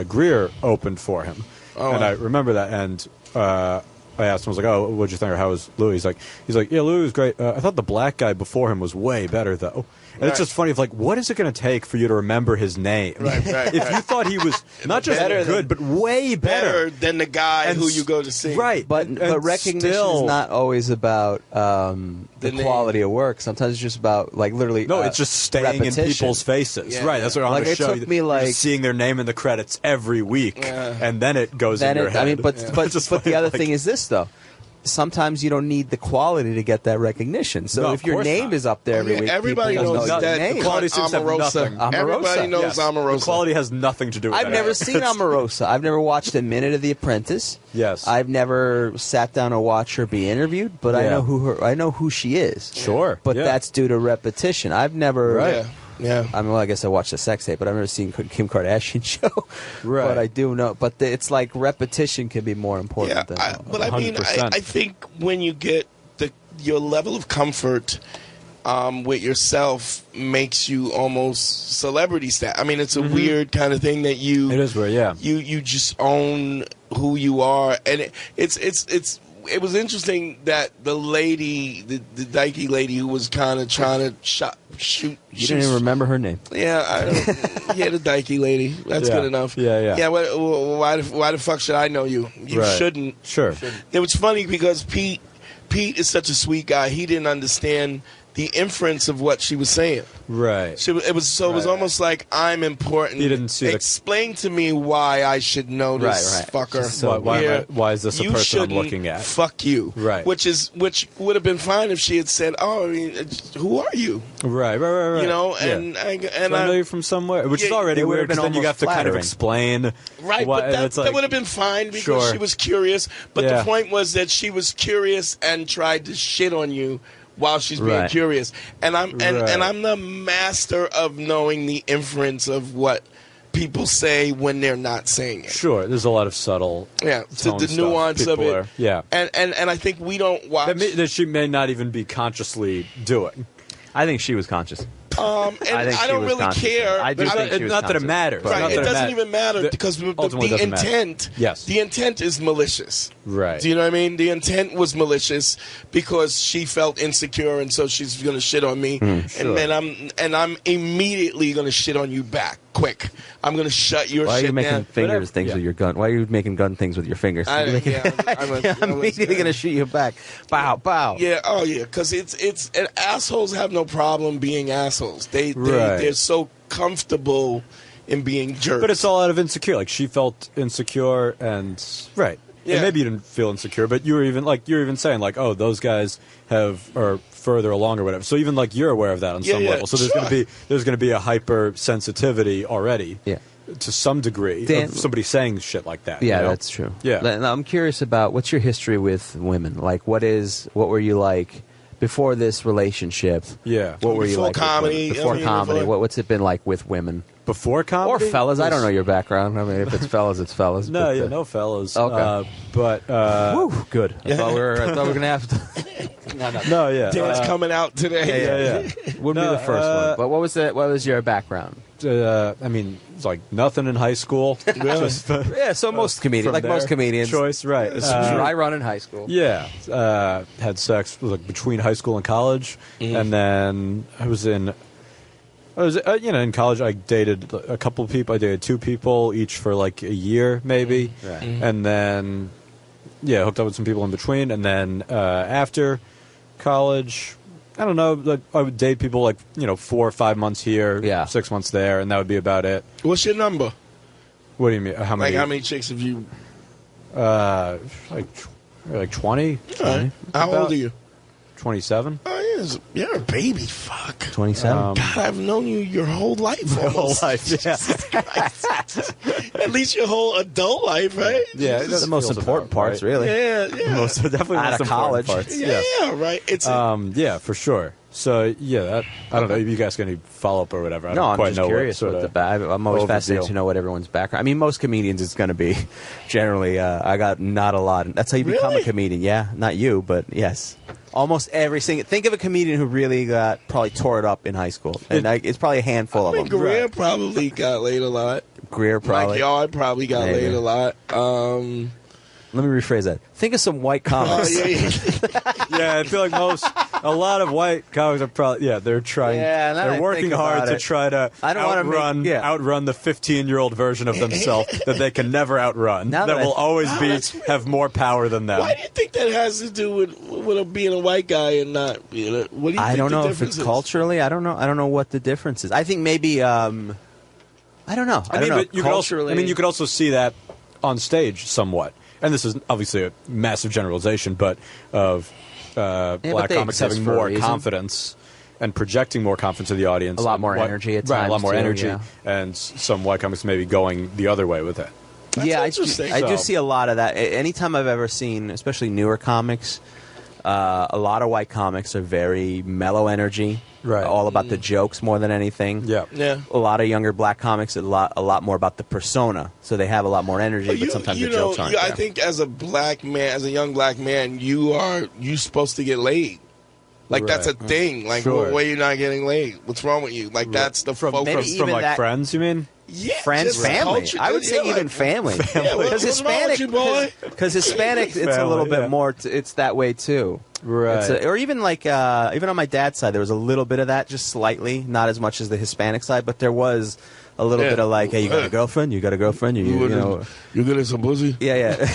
Greer opened for him. I remember that, and I asked him, I was like, oh, what'd you think, or how was Louis? He's like, yeah, Louis was great. I thought the black guy before him was way better, though. And it's just funny, like, what is it going to take for you to remember his name? Right. If you thought he was not just good, but way better than the guy who you go to see. Right. But recognition is not always about the quality of work. Sometimes it's just about, like, literally No, it's just staying in people's faces. Yeah. Right, that's what I'm going to show you. You're seeing their name in the credits every week, and then it goes in your head. I mean, but the other thing is this, though. sometimes you don't need the quality to get that recognition. So if your name is up there every week, everybody knows that the quality seems to have nothing. Everybody knows Omarosa. The quality has nothing to do with I've never seen Omarosa. I've never watched a minute of The Apprentice. Yes. I've never sat down and watched her be interviewed, but I know who she is. Sure. But that's due to repetition. I've never... Right. Yeah. I mean, well, I guess I watched the sex tape, but I've never seen Kim Kardashian show. Right. But I do know. But it's like repetition can be more important than... But I mean, I think when you get your level of comfort with yourself makes you almost celebrity status. I mean, it's a weird kind of thing that you... It is weird, yeah. You just own who you are. And it was interesting that the lady, the dykey lady who was kind of trying to shoot. You didn't even remember her name. Yeah, the dykey lady. That's good enough. Yeah. Yeah, why the fuck should I know you? You shouldn't. Sure. It was funny because Pete is such a sweet guy. He didn't understand the inference of what she was saying. Right. It was almost like, I'm important. He didn't see Explain to me why I should know this fucker. So why is this a person I'm looking at? Fuck you. Right. Which would have been fine if she had said, "Oh, I mean, who are you?" Right. You know, and I know you from somewhere, which is already weird because then you have to kind of explain. Right, but that would have been fine because she was curious. But the point was that she was curious and tried to shit on you while she's being curious, and I'm the master of knowing the inference of what people say when they're not saying it. Sure, there's a lot of subtle, the nuance of it. And I think we don't watch that she may not even be consciously doing. I think she was conscious. And I don't really care. I do think she was not that it matters. Right. It doesn't even matter because the intent. Yes. The intent is malicious. Right. Do you know what I mean? The intent was malicious because she felt insecure, and so she's going to shit on me, and I'm immediately going to shit on you back. Quick. I'm going to shut your shit down. Why are you making things with your gun? Why are you making gun things with your fingers? I'm immediately going to shoot you back. Bow, bow. Yeah. Oh, yeah. Because and assholes have no problem being assholes. They're so comfortable in being jerks. But it's all out of insecure. Like, she felt insecure and and maybe you didn't feel insecure, but you're even saying like, oh, those guys are further along or whatever. So even like you're aware of that on some level. So there's going to be a hypersensitivity already. Yeah. To some degree, of somebody saying shit like that. Yeah, that's true. Yeah. Now, I'm curious about what's your history with women? Like, what were you like before this relationship? Yeah. What were you like comedy? Before comedy? What's it been like with women? Before comedy? Or fellas. I don't know your background. I mean, if it's fellas, it's fellas. No, no fellas. Okay. But good. I thought we were going to have to... No, yeah. Dan's coming out today. Yeah. Would be the first one. But what was your background? I mean, it's like nothing in high school. So most comedians, like most comedians. Choice, right. Dry run in high school. Yeah. Had sex between high school and college. And then I was in college. I dated a couple of people. I dated two people, each for like a year, maybe. Right. And then, hooked up with some people in between. And then after college, I don't know, I would date people like, 4 or 5 months here, 6 months there, and that would be about it. What's your number? What do you mean? How many? Like, how many chicks have you... like 20. Right. How old are you? 27. Oh, yes. You're a baby. Fuck. 27. God, I've known you your whole life. Whole life, yeah. At least your whole adult life, right? Yeah, the most important parts, right? really. Yeah. Definitely out of college parts. Yeah, right. It's yeah, for sure. So I don't know if you guys got any follow up or whatever. I'm just curious. I'm always fascinated to know what everyone's background. I mean, most comedians, it's going to be generally. I got not a lot. That's how you become a comedian. Yeah, not you, but yes, almost every single. Think of a comedian who really probably tore it up in high school, and it's probably a handful of them. Greer probably got laid a lot. Greer probably. Mike Yard probably got laid a lot. Let me rephrase that. Think of some white comics. Yeah, I feel like a lot of white comics are probably, they're trying, they're working hard to try to outrun the 15-year-old version of themselves that they can never outrun, that will always have more power than them. Why do you think that has to do with being a white guy and not, what do you think I don't know the if it's difference is? culturally, I don't know what the difference is. I think maybe, I don't know. But you could also see that on stage somewhat. and this is obviously a massive generalization, but of black comics having more confidence and projecting more confidence to the audience. A lot more energy at times. Right, a lot more energy. Yeah. And some white comics maybe going the other way with it. I do see a lot of that. Anytime I've ever seen, especially newer comics, a lot of white comics are very mellow energy. Right. All about the jokes more than anything. Yeah. A lot of younger black comics, a lot more about the persona. So they have a lot more energy, but sometimes the jokes aren't there. I think as a black man, as a young black man, you're supposed to get laid. Like, that's a thing. Like, why are you not getting laid? What's wrong with you? Like, that's the focus. From like friends, you mean? Yeah, friends, family. Culture, I would say even family. Because Hispanic, it's a little bit more. It's that way too. Right. Or even like even on my dad's side, there was a little bit of that, just slightly, not as much as the Hispanic side, but there was a little bit of like, hey, you got a girlfriend? You got a girlfriend? You getting some pussy? Yeah.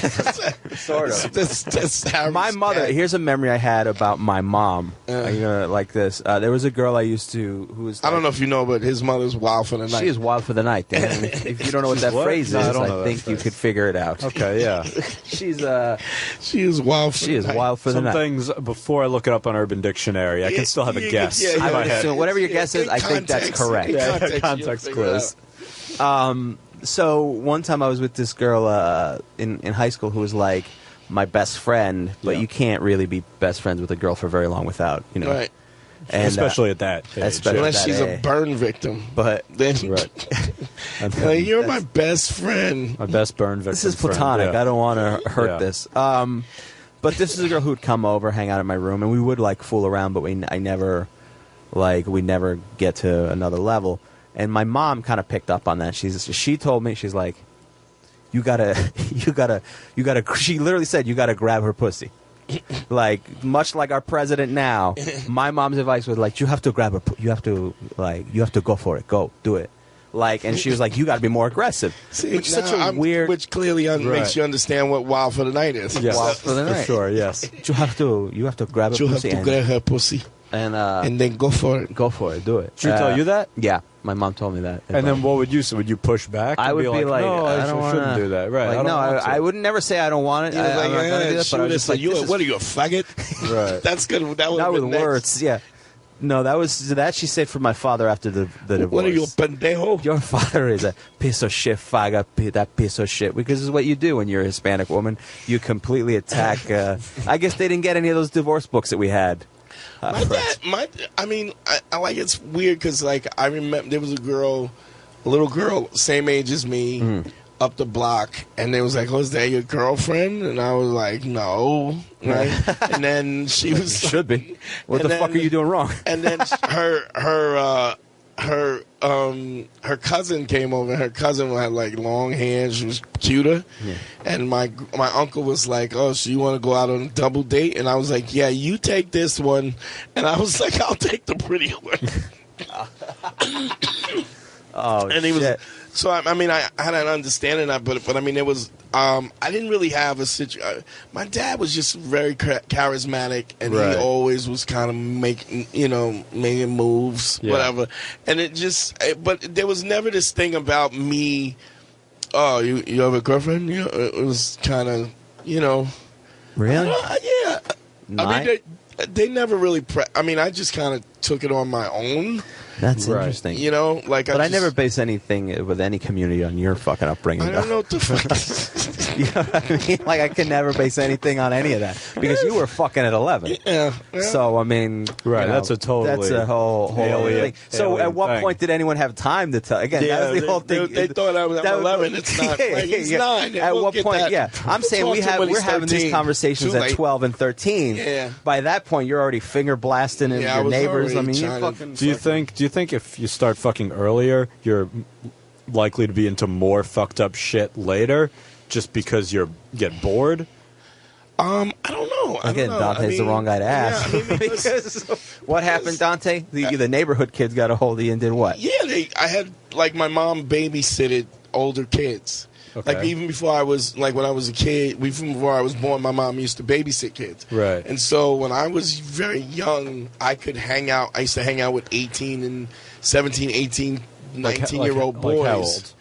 Sort of. That's my mother. Here's a memory I had about my mom. Like this. There was a girl I used to who was. I don't know if you know, but his mother's wild for the night. She is wild for the night. Dan. If you don't know what that phrase is, I think you could figure it out. Okay, yeah. She is wild. She is wild for the night. Some things before I look it up on Urban Dictionary, I can still have a guess. I would assume whatever your guess is, I think that's correct. Context quiz. So one time I was with this girl in high school who was like my best friend, but you can't really be best friends with a girl for very long without, Right. And, especially at that age. Unless she's a burn victim. But then you're my best friend. My best burn victim. This is platonic. Friend, yeah. I don't want to hurt this. But this is a girl who would come over, hang out at my room, and we would like fool around, but we never get to another level. And my mom kind of picked up on that. She told me, she's like, you gotta. She literally said, you gotta grab her pussy. Like, much like our president now, my mom's advice was like, you have to grab her. You have to go for it. Go do it. Like, and she was like, you got to be more aggressive. See, which clearly makes you understand what wild for the night is. Yes, wild for the night. For sure, yes. You have to grab her pussy. You have to grab her pussy. And then go for it. Go for it. Do it. Did she tell you that? Yeah. My mom told me that. And then what would you say? Would you push back? I would be like, no, I shouldn't do that. Right. Like, I would never say I don't want it. I'm not going to do that, but I was just like, what are you, a faggot? Right. That's good. That not with words, yeah. No, that she said from my father after the divorce. What are you, a pendejo? Your father is a piece of shit, faggot, that piece of shit. Because this is what you do when you're a Hispanic woman. You completely attack. I guess they didn't get any of those divorce books that we had. I like, it's weird because, like, I remember there was a little girl, same age as me, up the block, and they was like, "Oh, is that your girlfriend?" And I was like, "No," right? And then she was should be. What the fuck are you doing wrong? And then her cousin came over. Her cousin had like long hair. She was cuter. Yeah. And my uncle was like, "Oh, so you want to go out on a double date?" And I was like, "Yeah, you take this one." And I was like, "I'll take the pretty one." And he was. So I had an understanding of that, but I mean, it was. I didn't really have a situation. My dad was just very charismatic, and he always was kind of making moves, whatever. And it just, but there was never this thing about me. Oh, you have a girlfriend? It was kind of, Really? Yeah. I mean, they never really. I just kind of took it on my own. That's interesting. But I never base anything with any community on your fucking upbringing. I don't know what the fuck. You know what I mean? Like, I could never base anything on any of that because you were fucking at 11. Yeah. So I mean, that's a whole thing. So at what point did anyone have time to tell? Again, that was the whole thing. They thought I was 11. It's not. He's 9. At what point? Yeah, I'm saying we're having these conversations at 12 and 13. Yeah. By that point, you're already finger blasting in your neighbors. I mean, you're fucking. Do you think if you start fucking earlier, you're likely to be into more fucked up shit later, just because you get bored? I don't know. Again, Dante's the wrong guy to ask. Yeah, because what happened, Dante? The neighborhood kids got a hold of you and did what? Yeah, I had my mom babysitted older kids. Okay. Like even before I was when I was a kid, even before I was born, my mom used to babysit kids. Right. And so when I was very young, I could hang out. I used to hang out with 18 and 17, 18, 19-year-old boys. Like how old?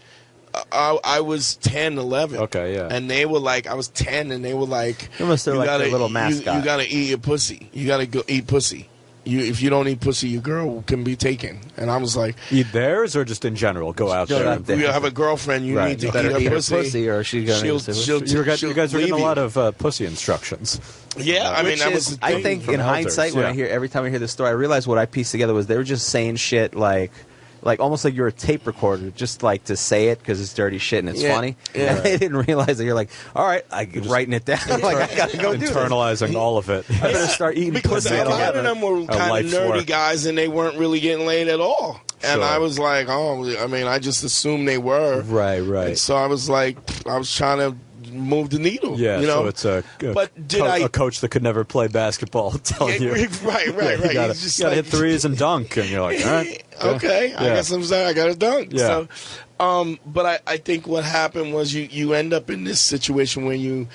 I was 10, 11. Okay, yeah. And they were like, I was 10, and they were like, you must have like a little mascot. You gotta eat your pussy. You gotta go eat pussy. If you don't eat pussy, your girl can be taken. And I was like, eat theirs or just in general? Go out there. You have a girlfriend. You need to eat her pussy, or she's gonna. You guys were getting a lot of pussy instructions. Yeah, I mean, that was. I think in hindsight, every time I hear this story, I realize what I pieced together was they were just saying shit like almost like you're a tape recorder, just like to say it because it's dirty shit and it's funny. Yeah. And they didn't realize that you're like, all right, I'm writing it down. Like, I gotta go do this. Internalizing all of it. I better start eating because pussy. a lot of them were kind of nerdy guys, and they weren't really getting laid at all. And I was like, I just assumed they were. Right. And so I was like, I was trying to move the needle. Yeah, so it's a coach that could never play basketball telling you. Right. You gotta hit threes and dunk, and you're like, all right. Okay, I guess I'm sorry, I got to dunk. Yeah. So, but I think what happened was you end up in this situation where you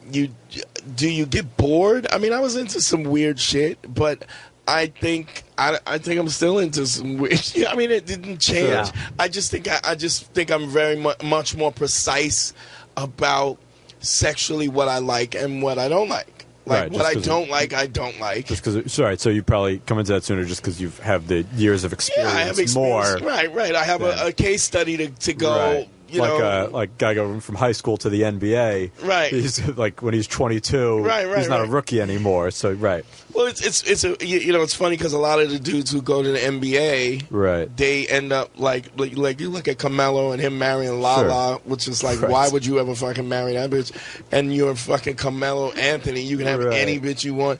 get bored? I mean, I was into some weird shit, but I think I'm still into some weird shit. I mean, it didn't change. Yeah. I just think I'm very much more precise about sexually what I like and what I don't like. Like, what I don't like, I don't like. Just because, sorry, so you probably come into that sooner just because you have the years of experience. Yeah, I have experience. More. Right. I have a case study to go. Right. Like guy going from high school to the NBA. Right. He's like when he's 22. Right. He's not a rookie anymore. So right. Well, it's funny because a lot of the dudes who go to the NBA, right, they end up like you look at Carmelo and him marrying Lala, which is like, why would you ever fucking marry that bitch? And you're fucking Carmelo Anthony, you can have any bitch you want.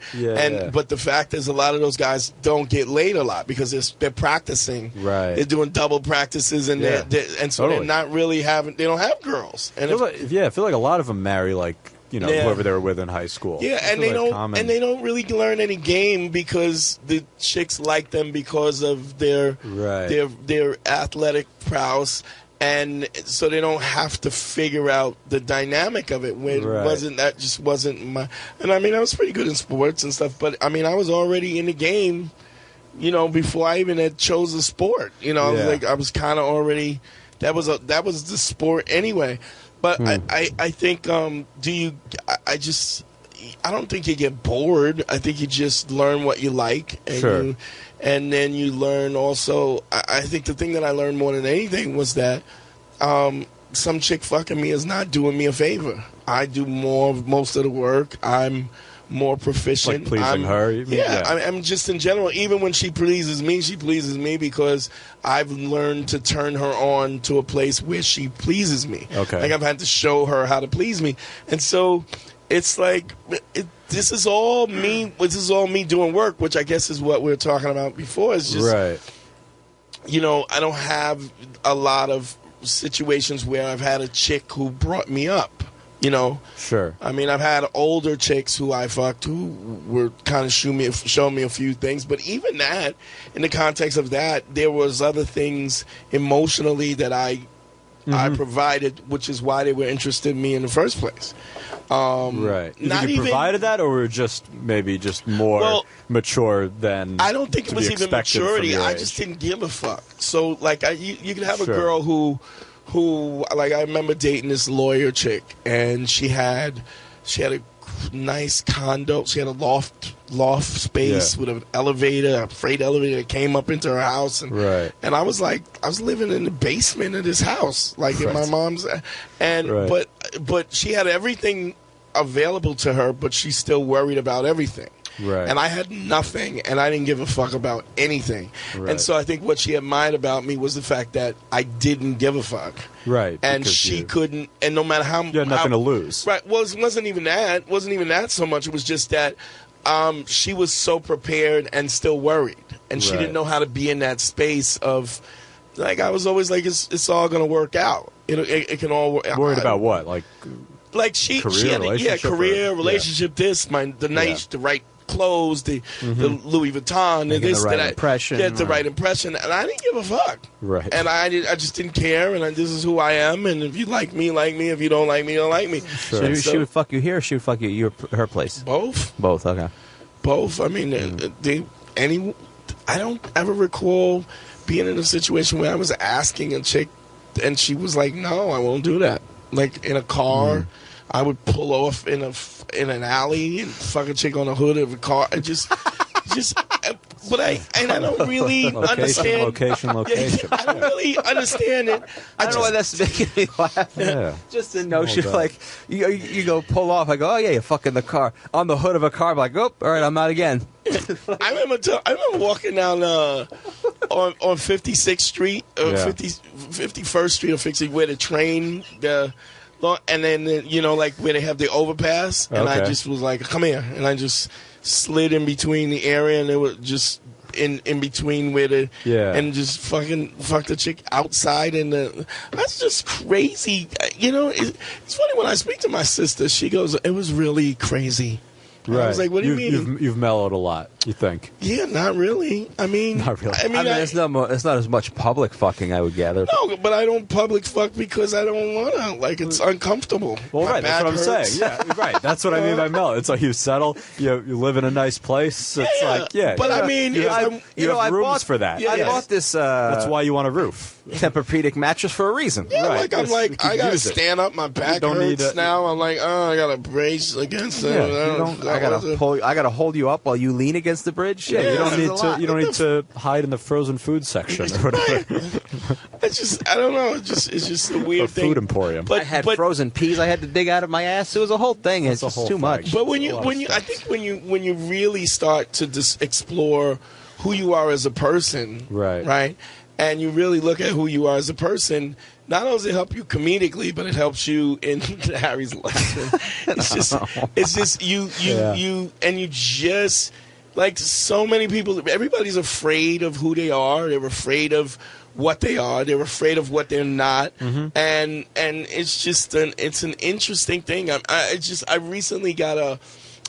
But the fact is, a lot of those guys don't get laid a lot because they're practicing. Right. They're doing double practices and they're not really they don't have girls. And I feel like a lot of them marry whoever they were with in high school. Yeah, and they don't really learn any game because the chicks like them because of their athletic prowess, and so they don't have to figure out the dynamic of it. Wasn't my. And I mean, I was pretty good in sports and stuff, but I mean, I was already in the game, before I even had chose a sport. I was kind of already. That was the sport anyway. But I think I don't think you get bored. I think you just learn what you like, and and then you learn also. I think the thing that I learned more than anything was that some chick fucking me is not doing me a favor. I do most of the work. I'm more proficient. Like pleasing her? I'm just in general. Even when she pleases me because I've learned to turn her on to a place where she pleases me. Okay. Like I've had to show her how to please me. And so it's like, this is all me doing work, which I guess is what we were talking about before. It's just, I don't have a lot of situations where I've had a chick who brought me up. Sure. I mean, I've had older chicks who I fucked who were kind of showing me a few things, but even that, in the context of that, there was other things emotionally that I provided, which is why they were interested in me in the first place. Right. You provided that, or were just more mature than? I don't think it was even maturity. I just didn't give a fuck. So, like, you could have a girl who, like, I remember dating this lawyer chick, and she had a nice condo. She had a loft space with an elevator, a freight elevator that came up into her house, and I was like, I was living in the basement of this house, like in my mom's, and but she had everything available to her, but she's still worried about everything. Right. And I had nothing, and I didn't give a fuck about anything. Right. And so I think what she admired about me was the fact that I didn't give a fuck. Right. And she couldn't, and no matter how... You had nothing to lose. Right. Well, it wasn't even that so much. It was just that she was so prepared and still worried. And she didn't know how to be in that space of... Like, I was always like, it's all going to work out. It can all work out. Worried about what? Like she had career, relationship, the right clothes, the Louis Vuitton, and this, right impression. Get the right impression, and I didn't give a fuck. Right. And I just didn't care, and this is who I am, and if you like me, like me. If you don't like me, don't like me. Sure. So she would fuck you here, or she would fuck you her place? Both. Both, okay. Both. I mean, I don't ever recall being in a situation where I was asking a chick and she was like, no, I won't do that. Like in a car, I would pull off in an alley and fuck a chick on the hood of a car. I just. But I don't really understand. Location. I don't really understand it. I don't know why that's making me laugh. Yeah. Just the notion, like, you go pull off. I go, oh, yeah, you fuck in the car. On the hood of a car, I'm like, oh, all right, I'm out again. I remember walking down on 56th Street, 51st Street, or 50, where the train, and then, like where they have the overpass. And I just was like, come here. And I just slid in between the area, and it was just in between where and just fuck the chick outside, and that's just crazy. It's funny when I speak to my sister, she goes, it was really crazy. Right. I was like, what do you mean? You've mellowed a lot, you think? Yeah, not really. Not really. I mean, it's not as much public fucking, I would gather. No, but I don't public fuck because I don't want to. Like, it's uncomfortable. Well, right, that's what I'm saying. Yeah, right. That's what I mean by mellow. It's like you settle, you live in a nice place. It's like, But I mean, you have rooms for that. I bought this. That's why you want a roof. Tempur-Pedic mattress for a reason. Yeah, right. I gotta stand up. My back hurts now. I'm like, I gotta brace against it. I gotta hold you up while you lean against the bridge. Yeah, you don't need to hide in the frozen food section or whatever. It's just, I don't know. It's just a weird thing. Food emporium. I had frozen peas I had to dig out of my ass. It was a whole thing. It's just too much. But when you really start to just explore who you are as a person, right, and you really look at who you are as a person, not only does it help you comedically, but it helps you in Harry's life. It's just you just, like, so many people, everybody's afraid of who they are. They're afraid of what they are. They're afraid of what they're not. And it's just an interesting thing. I recently got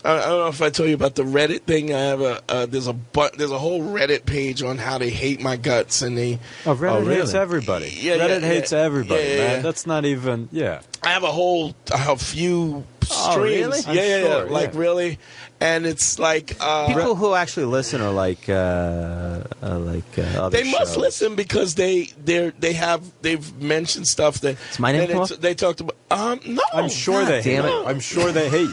I don't know if I told you about the Reddit thing. I have there's a whole Reddit page on how they hate my guts, and Reddit hates everybody. Reddit hates everybody, man. That's not even I have a few streams. Sure, really. And it's like people who actually listen are like other they must shows. listen because they've mentioned stuff that Is my name they talked about. No, I'm sure they hate it. I'm sure they hate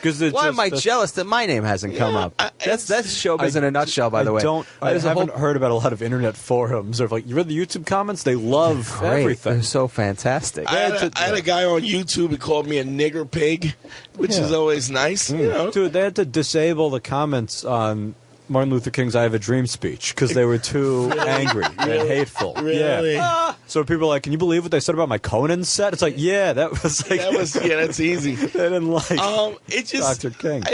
you. Why am I jealous that my name hasn't come up? That's showbiz in a nutshell, by the way. I haven't heard about a lot of internet forums or you read the YouTube comments. They love everything. They're so fantastic. I had a guy on YouTube who called me a nigger pig, which is always nice. Dude, they had to disable the comments on Martin Luther King's "I Have a Dream" speech because they were too angry and hateful. Really? Yeah. So people are like, "Can you believe what they said about my Conan set?" It's like, that's easy. They didn't like it just Dr. King.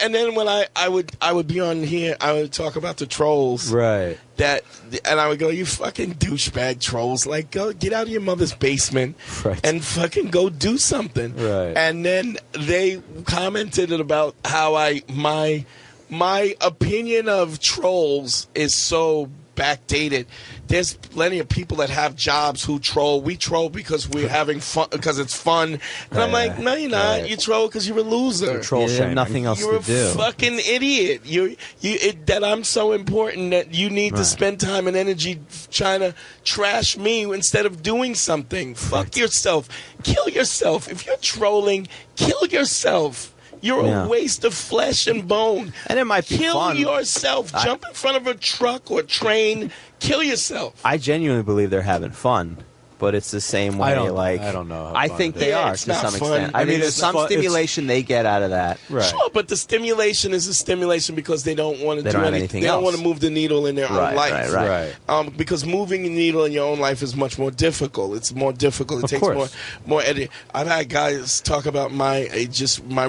And then when I would be on here, I would talk about the trolls, right? And I would go, "You fucking douchebag trolls! Like, go get out of your mother's basement and fucking go do something." Right. And then they commented about how my opinion of trolls is so backdated. There's plenty of people that have jobs who troll. We troll because we're having fun, because it's fun. And I'm like, no, you're not. Right. You troll because you're a loser. You have nothing else to do. You're a fucking idiot. That I'm so important that you need to spend time and energy trying to trash me instead of doing something. Fuck yourself. Kill yourself. If you're trolling, kill yourself. You're a waste of flesh and bone. And it might be fun. Kill yourself. Jump in front of a truck or train. Kill yourself. I genuinely believe they're having fun. But it's the same way. I don't know. I think they are to some extent. I mean, there's some stimulation they get out of that. Right. Sure, but the stimulation is a stimulation because they don't want to do anything. They else. don't want to move the needle in their own life. Right. Because moving the needle in your own life is much more difficult. It's more difficult. It takes more editing. I've had guys talk about my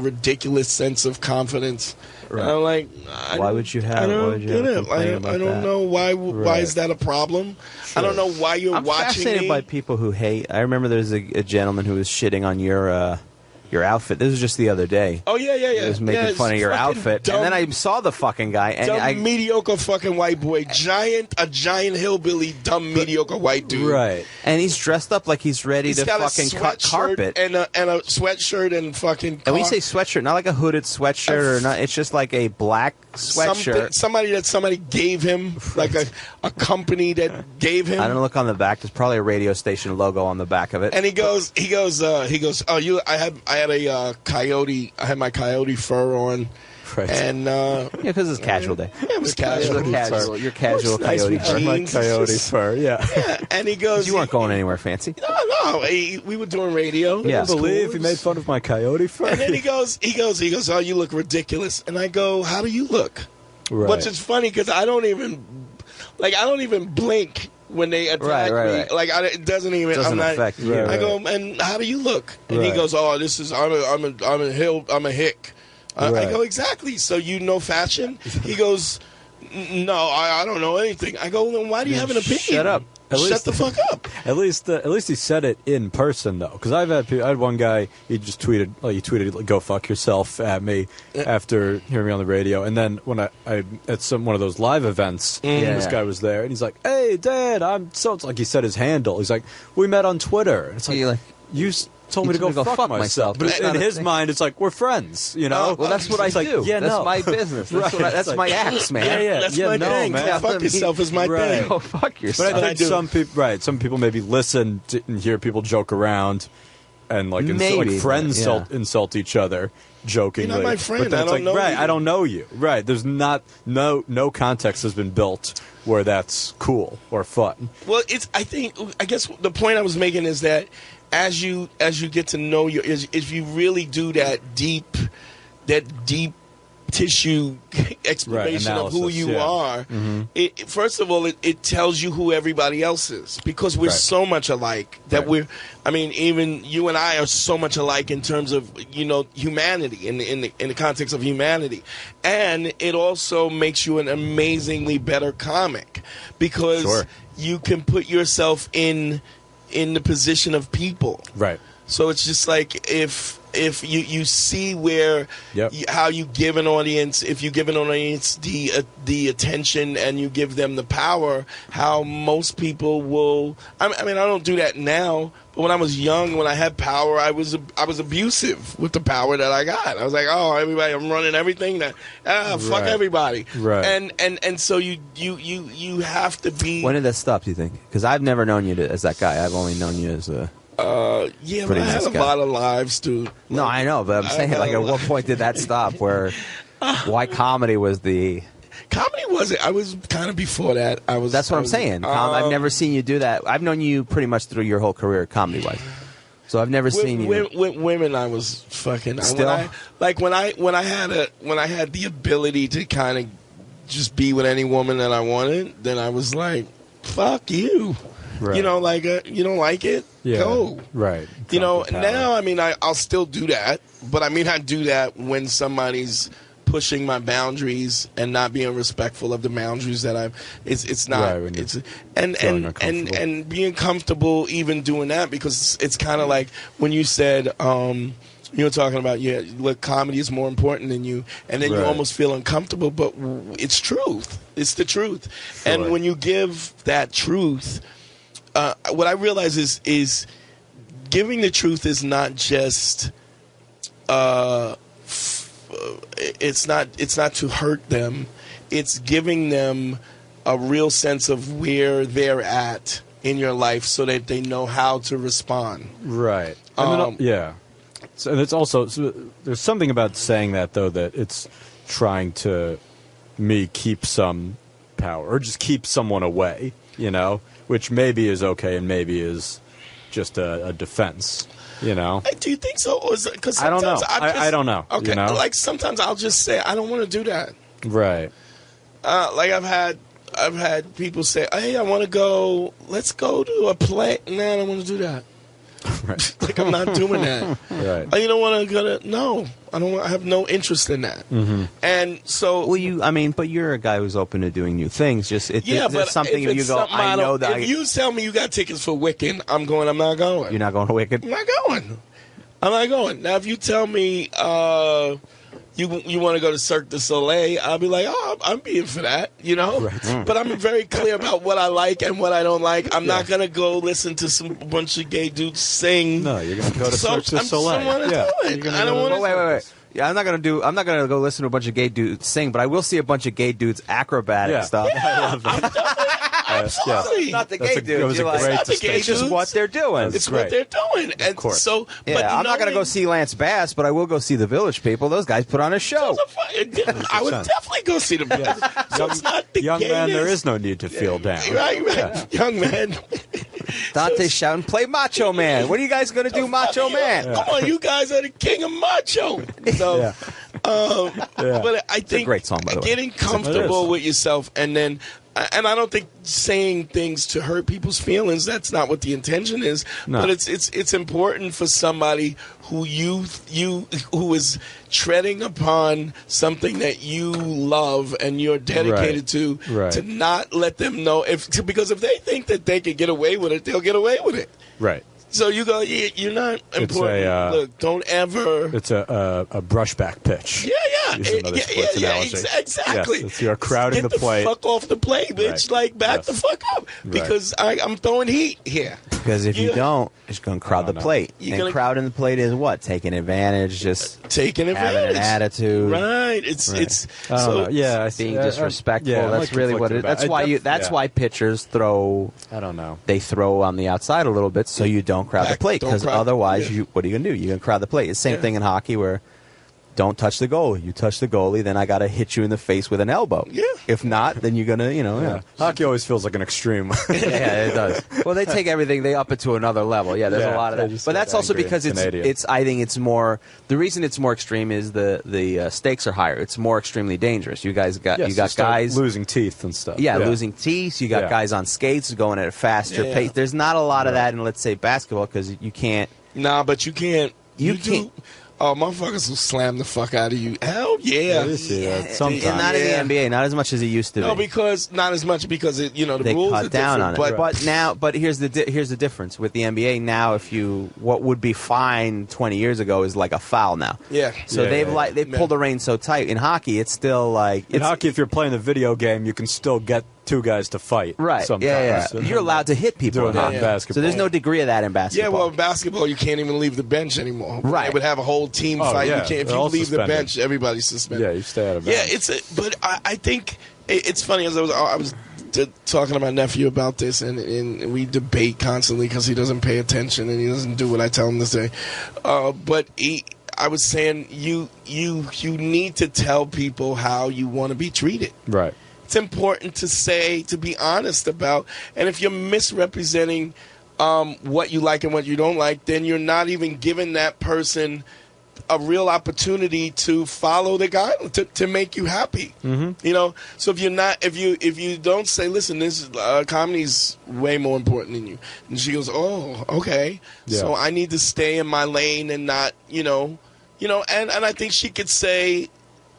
ridiculous sense of confidence. Right. And I'm like, why would you have? I don't know why. Why is that a problem? Sure. I don't know why you're watching me. I'm fascinated by people who hate. I remember there's a gentleman who was shitting on your your outfit. This was just the other day. Oh, yeah. He was making fun of your outfit. Dumb, and then I saw the fucking guy. And mediocre fucking white boy. A giant hillbilly, mediocre white dude. Right. And he's dressed up like he's ready to fucking cut carpet. And a sweatshirt and fucking And when you say sweatshirt, not like a hooded sweatshirt or not. It's just like a black sweatshirt. Somebody gave him, like a company that gave him. I don't look on the back. There's probably a radio station logo on the back of it. And he goes. Oh, I had a coyote. I had my coyote fur on. Right. And because it's casual day. Yeah, it was casual. Your casual coyote fur. My coyote fur. Yeah. And he goes. You weren't going anywhere fancy. No. We were doing radio. Yeah. I believe he made fun of my coyote fur. And then he goes. Oh, you look ridiculous. And I go, how do you look? Right. Which is funny because I don't even blink when they attack me. Right. Like it doesn't even. Doesn't affect you. I go, and how do you look? And he goes, oh, this is I'm a hick. I go, exactly. So you know fashion? He goes, no, I don't know anything. I go, then why do you have an opinion? Shut up. Shut the fuck up. At least he said it in person though, because I had one guy. He just tweeted "Go fuck yourself" at me after hearing me on the radio, and then when I at one of those live events, this guy was there, and he's like, "Hey, Dad, it's like he said his handle. He's like, we met on Twitter." And it's like you told me to go fuck myself. But in his mind, it's like, we're friends, you know? Well, that's what I do. Yeah, that's my business. That's my axe, man. Yeah. That's my thing. Man. Fuck yourself is my thing. Go fuck yourself. But I think some people maybe listen and hear people joke around and like friends insult each other jokingly. You're not my friend. But I don't know you. I don't know you. Right. There's no context has been built where that's cool or fun. Well, I guess the point I was making is that as you get to know if you really do that deep tissue explanation of who you are, first of all, it tells you who everybody else is, because we're so much alike that even you and I are so much alike in terms of humanity in the context of humanity, and it also makes you an amazingly better comic because you can put yourself in the position of people. Right. So it's just like if you see where how you give an audience, if you give an audience the attention and you give them the power, how most people will. I don't do that now, but when I was young, when I had power, I was abusive with the power that I got. I was like, oh, everybody, I'm running everything. Fuck everybody. Right. And so you have to be. When did that stop, do you think? Because I've never known you as that guy. I've only known you as a. But I had a lot of lives, dude. No, I know, but I'm saying, at what point did that stop? Why comedy was the... Comedy wasn't. I was kind of before that. That's what I'm saying. I've never seen you do that. I've known you pretty much through your whole career, comedy-wise. So I've never seen you... With women, I was fucking... Still? When I had the ability to kind of just be with any woman that I wanted, then I was like, fuck you. Right. You don't like it? Yeah. Go. Right. Now, I'll still do that, but I do that when somebody's pushing my boundaries and not being respectful of the boundaries that it's not. Right, it's and being comfortable even doing that, because it's kind of like when you said you were talking about look, comedy is more important than you, and then you almost feel uncomfortable, but it's truth. It's the truth. Sure. And when you give that truth, what I realize is giving the truth is not just it's not to hurt them. It's giving them a real sense of where they're at in your life so that they know how to respond. Right. And and it's also there's something about saying that though, that it's trying to keep some power or just keep someone away, which maybe is okay and maybe is just a defense, Do you think so? Because I don't know. I don't know. Okay, like sometimes I'll just say I don't want to do that. Right. Like I've had people say, "Hey, I want to go. Let's go to a play." Nah, I don't want to do that. Right. Like I'm not doing that. Right. Oh, you don't want to go to? No, I don't. I have no interest in that. Mm-hmm. And so, but you're a guy who's open to doing new things. Just it's something you go. I know that. If you tell me you got tickets for Wicked, I'm going. I'm not going. You're not going to Wicked. I'm not going. I'm not going. Now, if you tell me you want to go to Cirque du Soleil, I'll be like, oh, I'm being for that, you know? Right. But I'm very clear about what I like and what I don't like. I'm not going to go listen to bunch of gay dudes sing. No, you're going to go to Cirque du Soleil. I don't want to. Wait. Yeah, I'm not gonna go listen to a bunch of gay dudes sing, but I will see a bunch of gay dudes acrobatic stuff. Yeah, I love that. Absolutely. Not the gay dudes. It's just what they're doing. It's what they're doing. And of course. So, I'm not going to go see Lance Bass, but I will go see the Village People. Those guys put on a show. I would definitely go see them. So it's not the young man, there is no need to feel down. Right. Yeah. Young man. Dante's shouting, play Macho Man. What are you guys going to do, Macho Man? Come on, you guys are the king of macho. So, but I think it's a great song, by the way. Getting comfortable with yourself, and I don't think saying things to hurt people's feelings, that's not what the intention is. No. But it's important for somebody who who is treading upon something that you love and you're dedicated to not let them know, because if they think that they can get away with it, they'll get away with it. Right. So you go, you're not important. Look, don't ever. It's a brushback pitch. Yeah. Exactly. Yes, you're crowding the plate. Get the fuck off the plate, bitch. Right. Like, back the fuck up. Because I'm throwing heat here. Because if you don't, it's going to crowd the plate. And crowding the plate is what? Taking advantage, just having an attitude. Right. It's being disrespectful. That's really what it is. That's why pitchers throw. I don't know. They throw on the outside a little bit so you don't crowd the plate, because otherwise, what are you going to do? You're going to crowd the plate. It's the same thing in hockey where don't touch the goalie. You touch the goalie, then I got to hit you in the face with an elbow. Yeah. If not, then you're going to, Hockey always feels like an extreme. Yeah, it does. Well, they take everything, they up it to another level. Yeah, there's a lot of that. But that's also because I think it's more, the reason it's more extreme is the stakes are higher. It's more extremely dangerous. You got guys losing teeth and stuff. Yeah, losing teeth. You got guys on skates going at a faster pace. There's not a lot of that in, let's say, basketball, because you can't. Nah, but you can't. You can't. Oh, motherfuckers will slam the fuck out of you. Hell yeah. Sometimes. Not in the NBA, not as much as it used to be. No, not as much because the they rules cut are down on it. But here's the difference with the NBA now. What would be fine 20 years ago is like a foul now. Yeah. So they've pulled the reins so tight. In hockey, it's still like in hockey. If you're playing the video game, you can still get two guys to fight. Right. Sometimes. Yeah. You're allowed to hit people in basketball. So there's no degree of that in basketball. Yeah, well, in basketball, you can't even leave the bench anymore. Right. They would have a whole team fight. Yeah. If you leave the bench, everybody's suspended. Yeah, you stay out of bench. Yeah, but I think it's funny, as I was talking to my nephew about this, and we debate constantly because he doesn't pay attention and he doesn't do what I tell him to say. But I was saying you need to tell people how you want to be treated. Right. It's important to be honest about, and if you're misrepresenting what you like and what you don't like, then you're not even giving that person a real opportunity to follow the guidelines to make you happy. Mm-hmm. So if you don't say, listen, this comedy's way more important than you, and she goes, oh, okay, so I need to stay in my lane and not, and I think she could say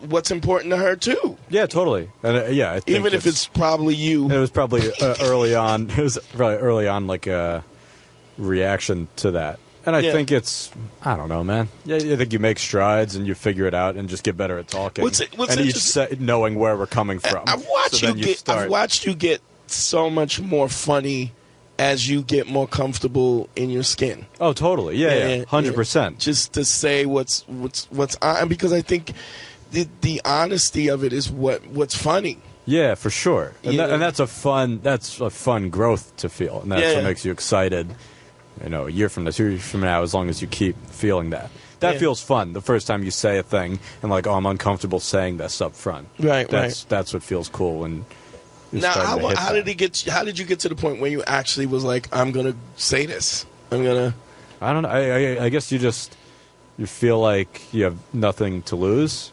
what's important to her too. Yeah, totally. And I think even if it's probably you. It was probably early on. It was probably early on, like a reaction to that. And I think it's, I don't know, man. Yeah, I think you make strides and you figure it out and just get better at talking. What's and knowing where we're coming from. I've watched you get so much more funny as you get more comfortable in your skin. Oh, totally. Yeah, 100%. Just to say what's on, because I think the honesty of it is what's funny. Yeah, for sure. And that's a fun growth to feel, and that's what makes you excited. A year from now, 2 years from now, as long as you keep feeling that. That feels fun. The first time you say a thing and like, oh, I'm uncomfortable saying this up front. Right. That's what feels cool. And now, how did you get to the point where you actually was like, I'm gonna say this? I don't know. I guess you feel like you have nothing to lose,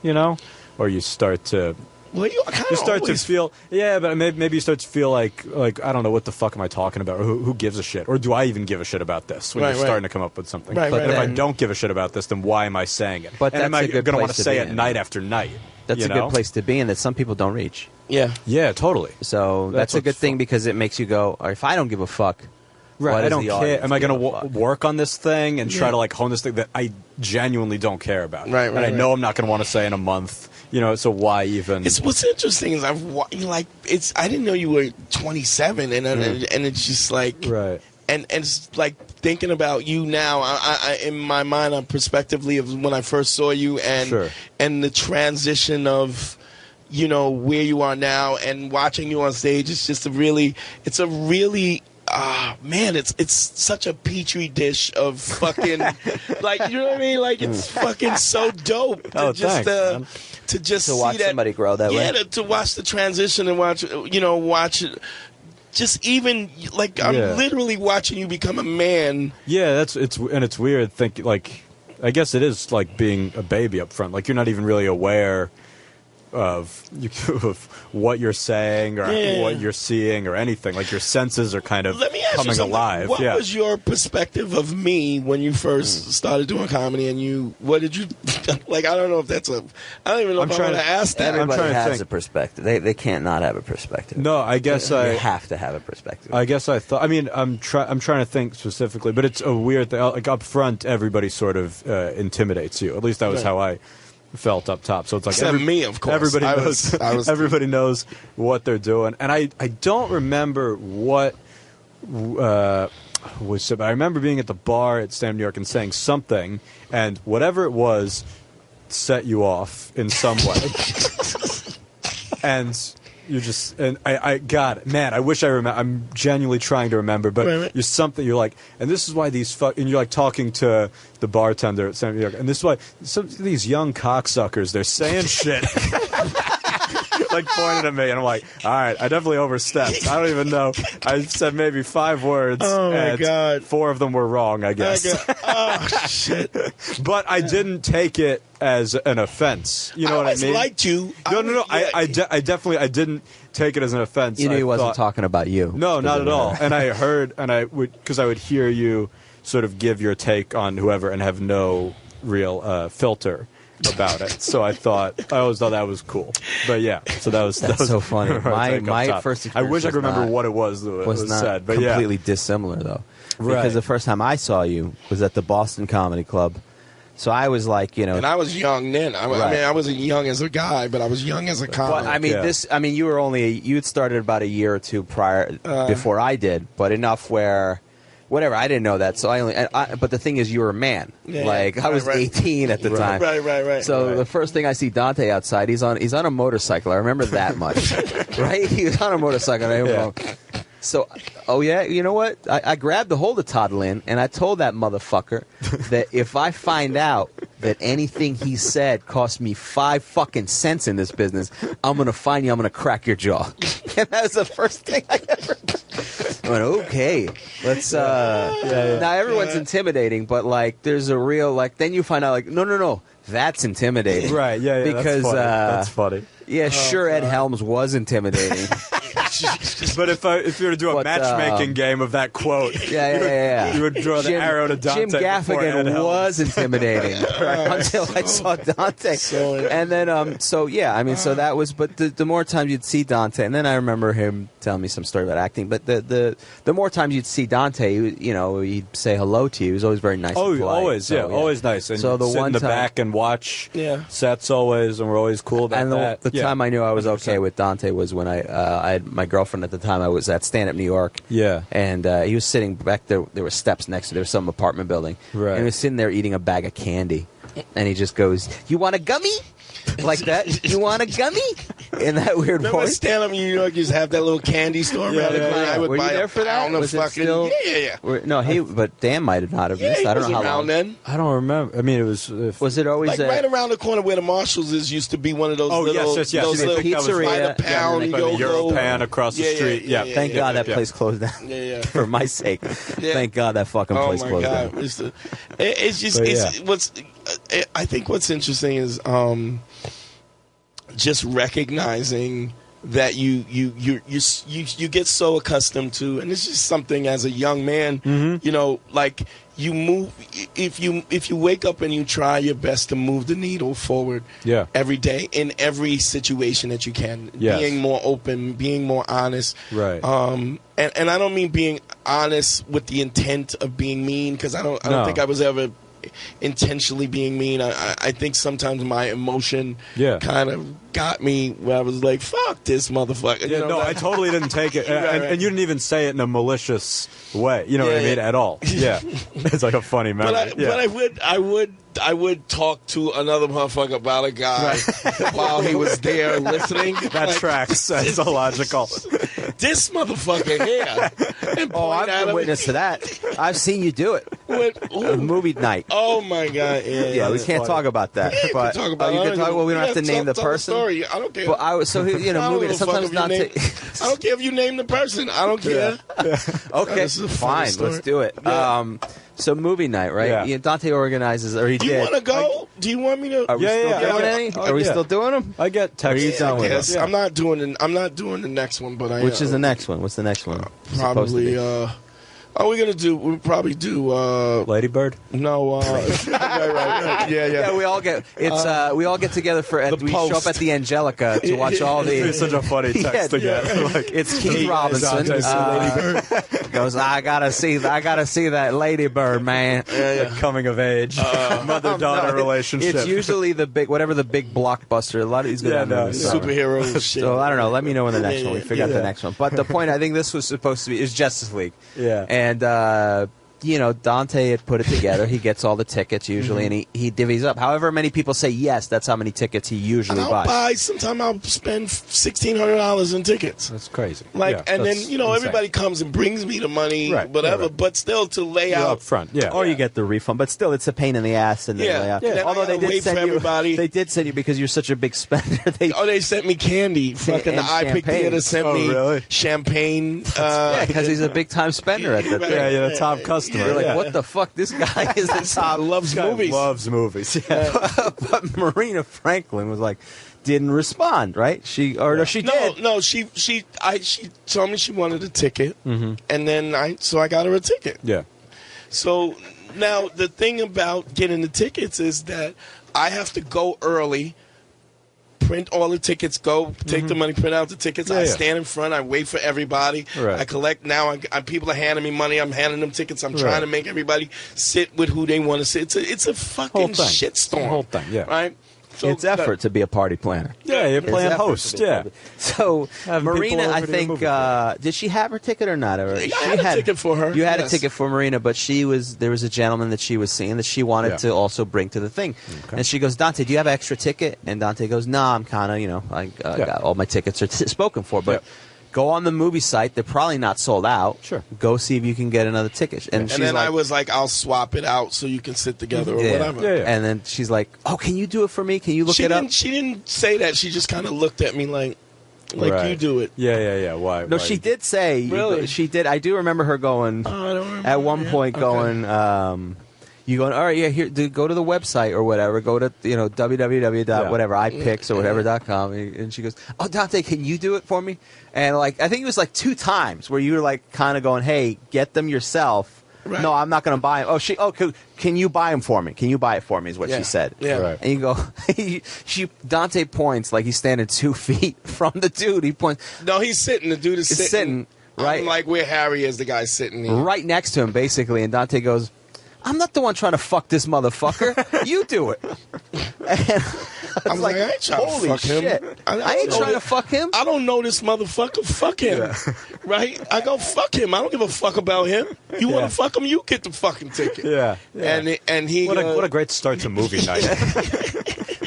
or you start to. Well, you start to feel, but maybe you start to feel like I don't know, what the fuck am I talking about, or who gives a shit, or do I even give a shit about this? When you're starting to come up with something, and if I don't give a shit about this, then why am I saying it? But am I going to want to say it night after night? That's a good place to be in that some people don't reach. Yeah, totally. So that's a good thing because it makes you go, or if I don't give a fuck, Right, I don't care. Am I going to work on this thing and try to like hone this thing that I genuinely don't care about? Right, and I know I'm not going to want to say in a month. So why even? What's interesting is I didn't know you were 27, and it's just like right. And it's like thinking about you now. I in my mind, I'm prospectively of when I first saw you, and the transition of where you are now, and watching you on stage. It's a really man, it's such a petri dish of fucking like, you know what I mean? Like, it's fucking so dope to just to watch somebody grow that way. Yeah, to watch the transition and watch it. Just even like I'm literally watching you become a man. Yeah, it's weird thinking, like, I guess it is like being a baby up front. Like, you're not even really aware of what you're saying or what you're seeing or anything. Like, your senses are kind of coming alive. What was your perspective of me when you first started doing comedy? And what did you like? I don't know if that's I don't even know if I want to ask that. Everybody has a perspective. They can't not have a perspective. No, I guess you have to have a perspective. I guess I thought. I mean, I'm trying to think specifically, but it's a weird thing. Like, up front, everybody sort of intimidates you. At least that was how I felt up top. So it's like me, of course. Everybody knows. Everybody knows what they're doing, and I don't remember what was said, but I remember being at the bar at Stand Up New York and saying something, and whatever it was set you off in some way, and you just I got it, man. I wish I remember. I'm genuinely trying to remember, but you're like, and this is why and you're like talking to the bartender at Stand Up New York, and this is why some of these young cocksuckers, they're saying shit. Like, pointed at me, and I'm like, all right, I definitely overstepped. I don't even know. I said maybe 5 words. Oh, my God. 4 of them were wrong, I guess. Oh, shit. But I didn't take it as an offense. You know what I mean? I liked you. No. I definitely didn't take it as an offense. You knew he wasn't talking about you. No, not at all. And I heard, because I would hear you sort of give your take on whoever and have no real filter about it, so I always thought that was cool. But yeah, so that's so funny. My first experience, I wish I could remember what it was that was not said, but completely dissimilar though, because the first time I saw you was at the Boston Comedy Club. So I was like, and I was young then. I mean, I wasn't young as a guy, but I was young as a comic. Well, you had started about a year or two prior before I did, but enough where. Whatever, I didn't know that, so but the thing is, you were a man. I was 18 at the time. Right. So the first thing I see Dante outside, he's on a motorcycle. I remember that much, right? He was on a motorcycle. So, you know what? I grabbed a hold of Todd Lynn, and I told that motherfucker that if I find out that anything he said cost me 5 fucking cents in this business, I'm going to find you, I'm going to crack your jaw. And that was the first thing I ever did. I went, okay, let's, now everyone's intimidating, but, like, there's a real, like, then you find out, like, no, that's intimidating. Right, yeah, because, that's funny. Yeah, Ed Helms was intimidating. But if you were to do a matchmaking game of that quote, you would draw the arrow to Dante. Jim Gaffigan was intimidating until I saw Dante. And then, so that was. But the more times you'd see Dante, and then I remember him telling me some story about acting. But the more times you'd see Dante, he'd say hello to you. He was always very nice. Oh, always, always nice. And so the sit one in the time, back and watch sets always, and we're always cool about that. The time I knew I was okay with Dante was when I had my girlfriend at the time. I was at Stand Up New York. Yeah. And he was sitting back there. There were steps next to there was some apartment building. Right. And he was sitting there eating a bag of candy. And he just goes, "You want a gummy?" Like that. "You want a gummy?" In that weird voice. Stand Up New York, you just have that little candy store around the corner. I would Were buy you there for that? Was it still? Yeah. No, but Dan might not have. Yeah, I don't know how long. Then. I don't remember. I mean, it was. Was it always like right around the corner where the Marshalls is? Used to be one of those. Yes. Those little pizzeria, pound Europan across the street. Yeah. Thank God that place closed down. Yeah. For my sake. Thank God that fucking place closed down. It's just I think what's interesting is just recognizing that you get so accustomed to, and it's just something as a young man, like you move. If you wake up and you try your best to move the needle forward, every day in every situation that you can, being more open, being more honest, right? And I don't mean being honest with the intent of being mean, because I don't think I was ever intentionally being mean. I think sometimes my emotion kind of got me where I was like, fuck this motherfucker. Yeah, no, I totally didn't take it. And you didn't even say it in a malicious way. You know what I mean? At all. Yeah. It's like a funny memory. But I would talk to another motherfucker about a guy while he was there listening. That tracks. That's illogical. This motherfucker here. And I've been witness to that. I've seen you do it. Movie night. Oh my God! Yeah, we can't talk about that. Yeah, but talk about you can talk. Well, we don't have to name the person. Story. I don't care. But movie. Sometimes not. I don't care if you name the person. I don't care. Yeah. Okay, fine. Let's do it. Yeah. So movie night, right? Yeah. Dante organizes, or he did. Do you want to go? Do you want me to? Are we still doing any? Are we still doing them? I get texts. Are you done with them? I'm not doing the next one, but I. Which is the next one? What's the next one? Probably. We'll probably do Lady Bird? No, right. Yeah. We all get we all get together we show up at the Angelica to watch all the. It's such a funny text to get. It's Keith Robinson. Goes, I gotta see that Lady Bird, man. Coming of age, mother-daughter relationship. It's usually the big blockbuster. A lot of these superhero shit. So I don't know. Let me know when the next one. We figure out the next one. But the point, I think this was supposed to be is Justice League. Yeah. And, Dante had put it together. He gets all the tickets usually, and he divvies up. However many people say yes, that's how many tickets he usually buys. Sometimes I'll spend $1,600 in tickets. That's crazy. And then, insane. Everybody comes and brings me the money, whatever, but still to lay out. Up front, Or you get the refund, but still it's a pain in the ass. And although they did send you because you're such a big spender. They sent me candy. Fucking the iPic Theater sent me champagne. Because he's a big-time spender at that thing. Yeah, the top customer. You're like, what the fuck? This guy is the top. Loves movies. Loves movies. Yeah. But Marina Franklin was like, didn't respond, right? She did. No. She told me she wanted a ticket, and then I got her a ticket. Yeah. So now the thing about getting the tickets is that I have to go early. Print all the tickets, take the money, print out the tickets. I stand in front, I wait for everybody. Right. I collect now. People are handing me money. I'm handing them tickets. I'm trying to make everybody sit with who they want to sit. It's a fucking shitstorm. Whole thing, yeah. Right? So it's effort to be a party planner. Yeah, you're playing host. Yeah. So Marina, I think, did she have her ticket or not? I had a ticket for her. You had a ticket for Marina, but there was a gentleman that she was seeing that she wanted to also bring to the thing. Okay. And she goes, Dante, do you have an extra ticket? And Dante goes, nah, I'm kind of, I got all my tickets are spoken for, but. Go on the movie site. They're probably not sold out. Sure. Go see if you can get another ticket. And then I was like, I'll swap it out so you can sit together or whatever. Yeah. And then she's like, oh, can you do it for me? Can you look it up? She didn't say that. She just kind of looked at me like you do it. Yeah. Why? No, she did say. Really? She did. I do remember her going. Oh, I don't remember. At one point going. You going, all right, here, go to the website or whatever. Go to, www.whatever, iPicks or whatever.com. And she goes, oh, Dante, can you do it for me? And, I think it was 2 times where you were, kind of going, hey, get them yourself. Right. No, I'm not going to buy them. Can you buy them for me? Can you buy it for me is what she said. Yeah. Right. And you go, Dante points like he's standing 2 feet from the dude. He points. No, he's sitting. The dude is sitting. Right. I'm like where Harry is, the guy sitting there. Right next to him, basically. And Dante goes, I'm not the one trying to fuck this motherfucker. You do it. And I was like, I ain't trying to fuck him. I ain't trying to fuck him. I don't know this motherfucker. Fuck him. Yeah. Right? I go, fuck him. I don't give a fuck about him. You want to fuck him, you get the fucking ticket. Yeah. And he... What a great start to movie night.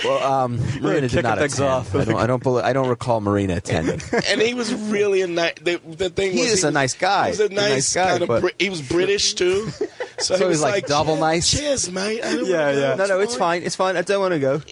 Well, Marina did not attend. Off. I don't recall Marina attending. And he was really a nice... The thing was... He's a nice guy. He was a nice guy. He was British, too. So he was like double nice. Cheers, mate. No, it's fine. It's fine. I don't want to go.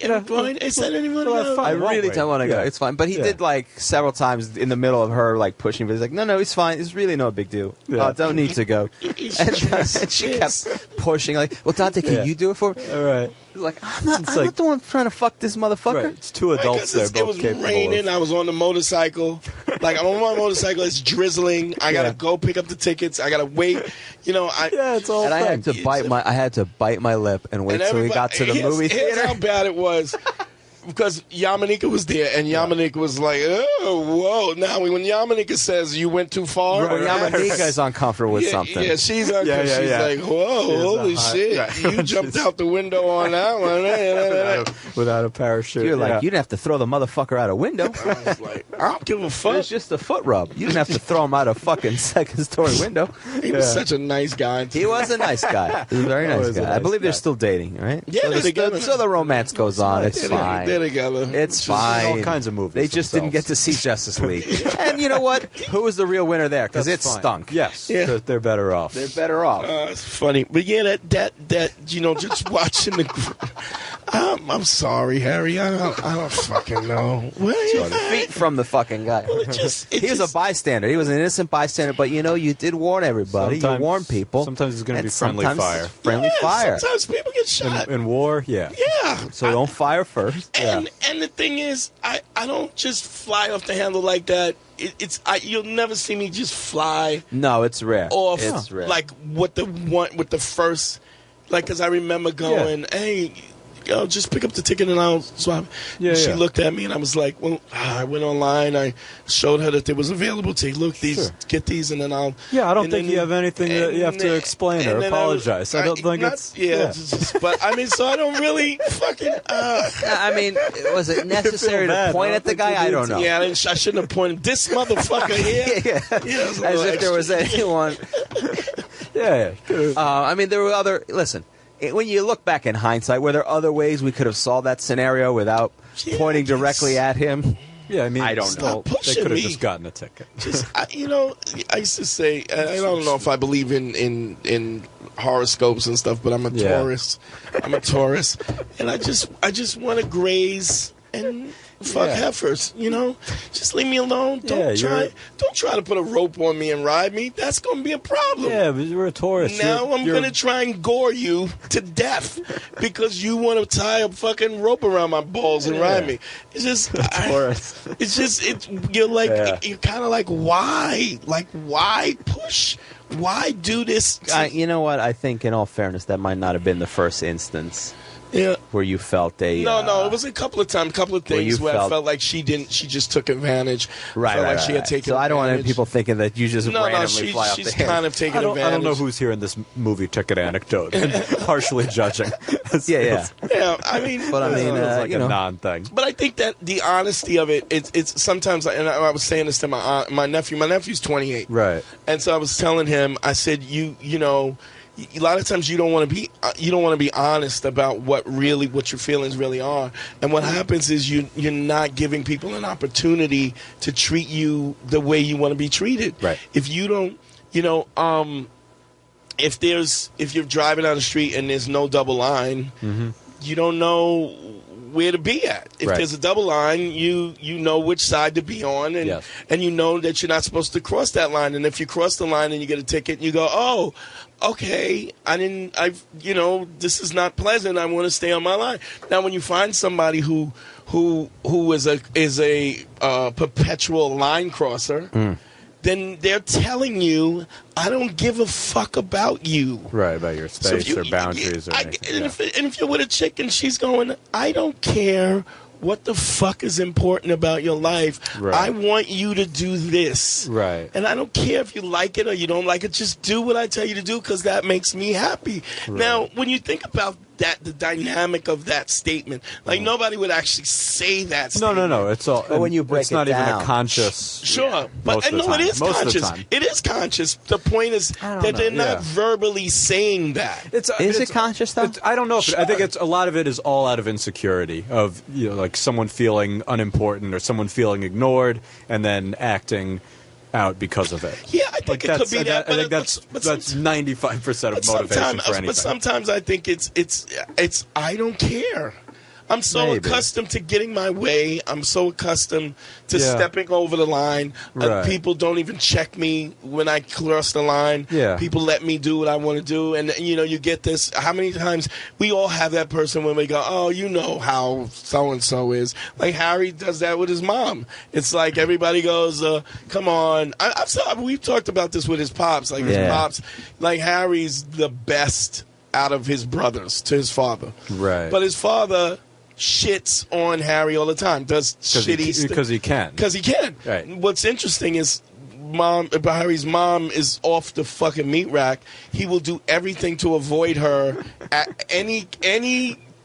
Is that anyone else? I really don't want to go. It's fine. But he did several times in the middle of her pushing. But he's like, no, it's fine. It's really no big deal. Don't need to go. And she kept pushing. Like, well, Dante, can you do it for me? All right. Like, I'm not the one trying to fuck this motherfucker. Right. It's 2 adults there, both capable. It was raining. I was on the motorcycle. I'm on my motorcycle. It's drizzling. I gotta go pick up the tickets. I gotta wait. It's all. And I had to bite my lip and wait till we got to the movie theater. Here's how bad it was. because Yamanika was there, and Yamanika was like, oh, whoa. Now, when Yamanika says you went too far. When Yamanika is uncomfortable with something. Yeah, she's uncomfortable. She's like, whoa, holy shit. Right. You jumped out the window on that one. Without a parachute. You're like, you didn't have to throw the motherfucker out a window. I was like, I don't give a fuck. It's just a foot rub. You didn't have to throw him out a fucking second-story window. He was such a nice guy. He was a nice guy. He was a very nice guy. I believe they're still dating, right? Yeah, they're together. So the romance goes on. It's fine. They're together. It's fine. All kinds of movies. They just didn't get to see Justice League. And you know what? Who was the real winner there? Because it stunk. Yes. Yeah. They're better off. They're better off. It's funny. But yeah, that just watching the... I'm sorry, Harry. I don't fucking know. Feet from the fucking guy. Well, he was a bystander. He was an innocent bystander, but you did warn everybody. You warned people. Sometimes it's going to be friendly fire. Friendly fire. Sometimes people get shot. In war, yeah. So don't fire first. And the thing is, I don't just fly off the handle like that. You'll never see me just fly. No, it's rare. Off, it's rare. Like with the first, like, because I remember going, hey, just pick up the ticket and I'll swap. She looked at me and I was like, well, I went online. I showed her that there was available ticket. Look, get these and then I'll. Yeah, I don't think you have anything that you have to explain or apologize. I don't think it's. But I mean, so I don't really fucking. I mean, was it necessary to point at the guy? I don't know. Yeah, I shouldn't have pointed. This motherfucker here. As if there was anyone. I mean, there were other. Listen. When you look back in hindsight, were there other ways we could have solved that scenario without pointing directly at him? Yeah, I mean, I don't know. They could have just gotten a ticket. I used to say, I don't know if I believe in horoscopes and stuff, but I'm a Taurus. I'm a Taurus, and I just want to graze and fuck heifers, Just leave me alone. Don't try to put a rope on me and ride me. That's going to be a problem. Yeah, but you're a Taurus. Now I'm going to try and gore you to death because you want to tie a fucking rope around my balls and ride me. It's just Taurus. You're kind of like, why? Like, why push? Why do this? You know what? I think, in all fairness, that might not have been the first instance. Yeah. Where you felt No, it was a couple of times, things where I felt like she just took advantage. Right. She had taken so I don't advantage. want people thinking that you just randomly fly off the she's kind of taking advantage. I don't know who's hearing this movie ticket anecdote and harshly judging. Yeah, I mean, like a non-thing. But I think that the honesty of it's sometimes, and I was saying this to my nephew. My nephew's 28, right? And so I was telling him, I said, a lot of times you don't want to be honest about what your feelings really are, and what happens is you're not giving people an opportunity to treat you the way you want to be treated. Right. If you don't, if you're driving down the street and there's no double line, you don't know where to be at. If there's a double line, you know which side to be on, and you know that you're not supposed to cross that line. And if you cross the line and you get a ticket, you go, oh, okay, this is not pleasant. I want to stay on my line. Now, when you find somebody who is a perpetual line crosser, then they're telling you, I don't give a fuck about you. Right, about your space or boundaries or anything. And if you're with a chick and she's going, I don't care what the fuck is important about your life. Right. I want you to do this. Right. And I don't care if you like it or you don't like it. Just do what I tell you to do because that makes me happy. Right. Now, when you think about that, the dynamic of that statement, like nobody would actually say that statement. No. It's all. But when you break it's not down. even a conscious. Sure, but no, it is conscious. It is conscious. The point is that they're not verbally saying that. Is it conscious though? I don't know. Sure. I think it's a lot of it is all out of insecurity of like someone feeling unimportant or someone feeling ignored and then acting out because of it. Yeah, I think it could be that. I think that's 95% of motivation for anything. But sometimes I think it's I don't care. I'm so accustomed to getting my way. I'm so accustomed to stepping over the line. Right. People don't even check me when I cross the line. Yeah. People let me do what I want to do. And, you get this. How many times we all have that person when we go, oh, you know how so-and-so is. Like Harry does that with his mom. It's like everybody goes, come on. We've talked about this with his pops. Like his pops, like Harry's the best out of his brothers to his father. Right. But his father shits on Harry all the time. Does shitty because he can. Because he can. Right. What's interesting is Harry's mom is off the fucking meat rack. He will do everything to avoid her at any.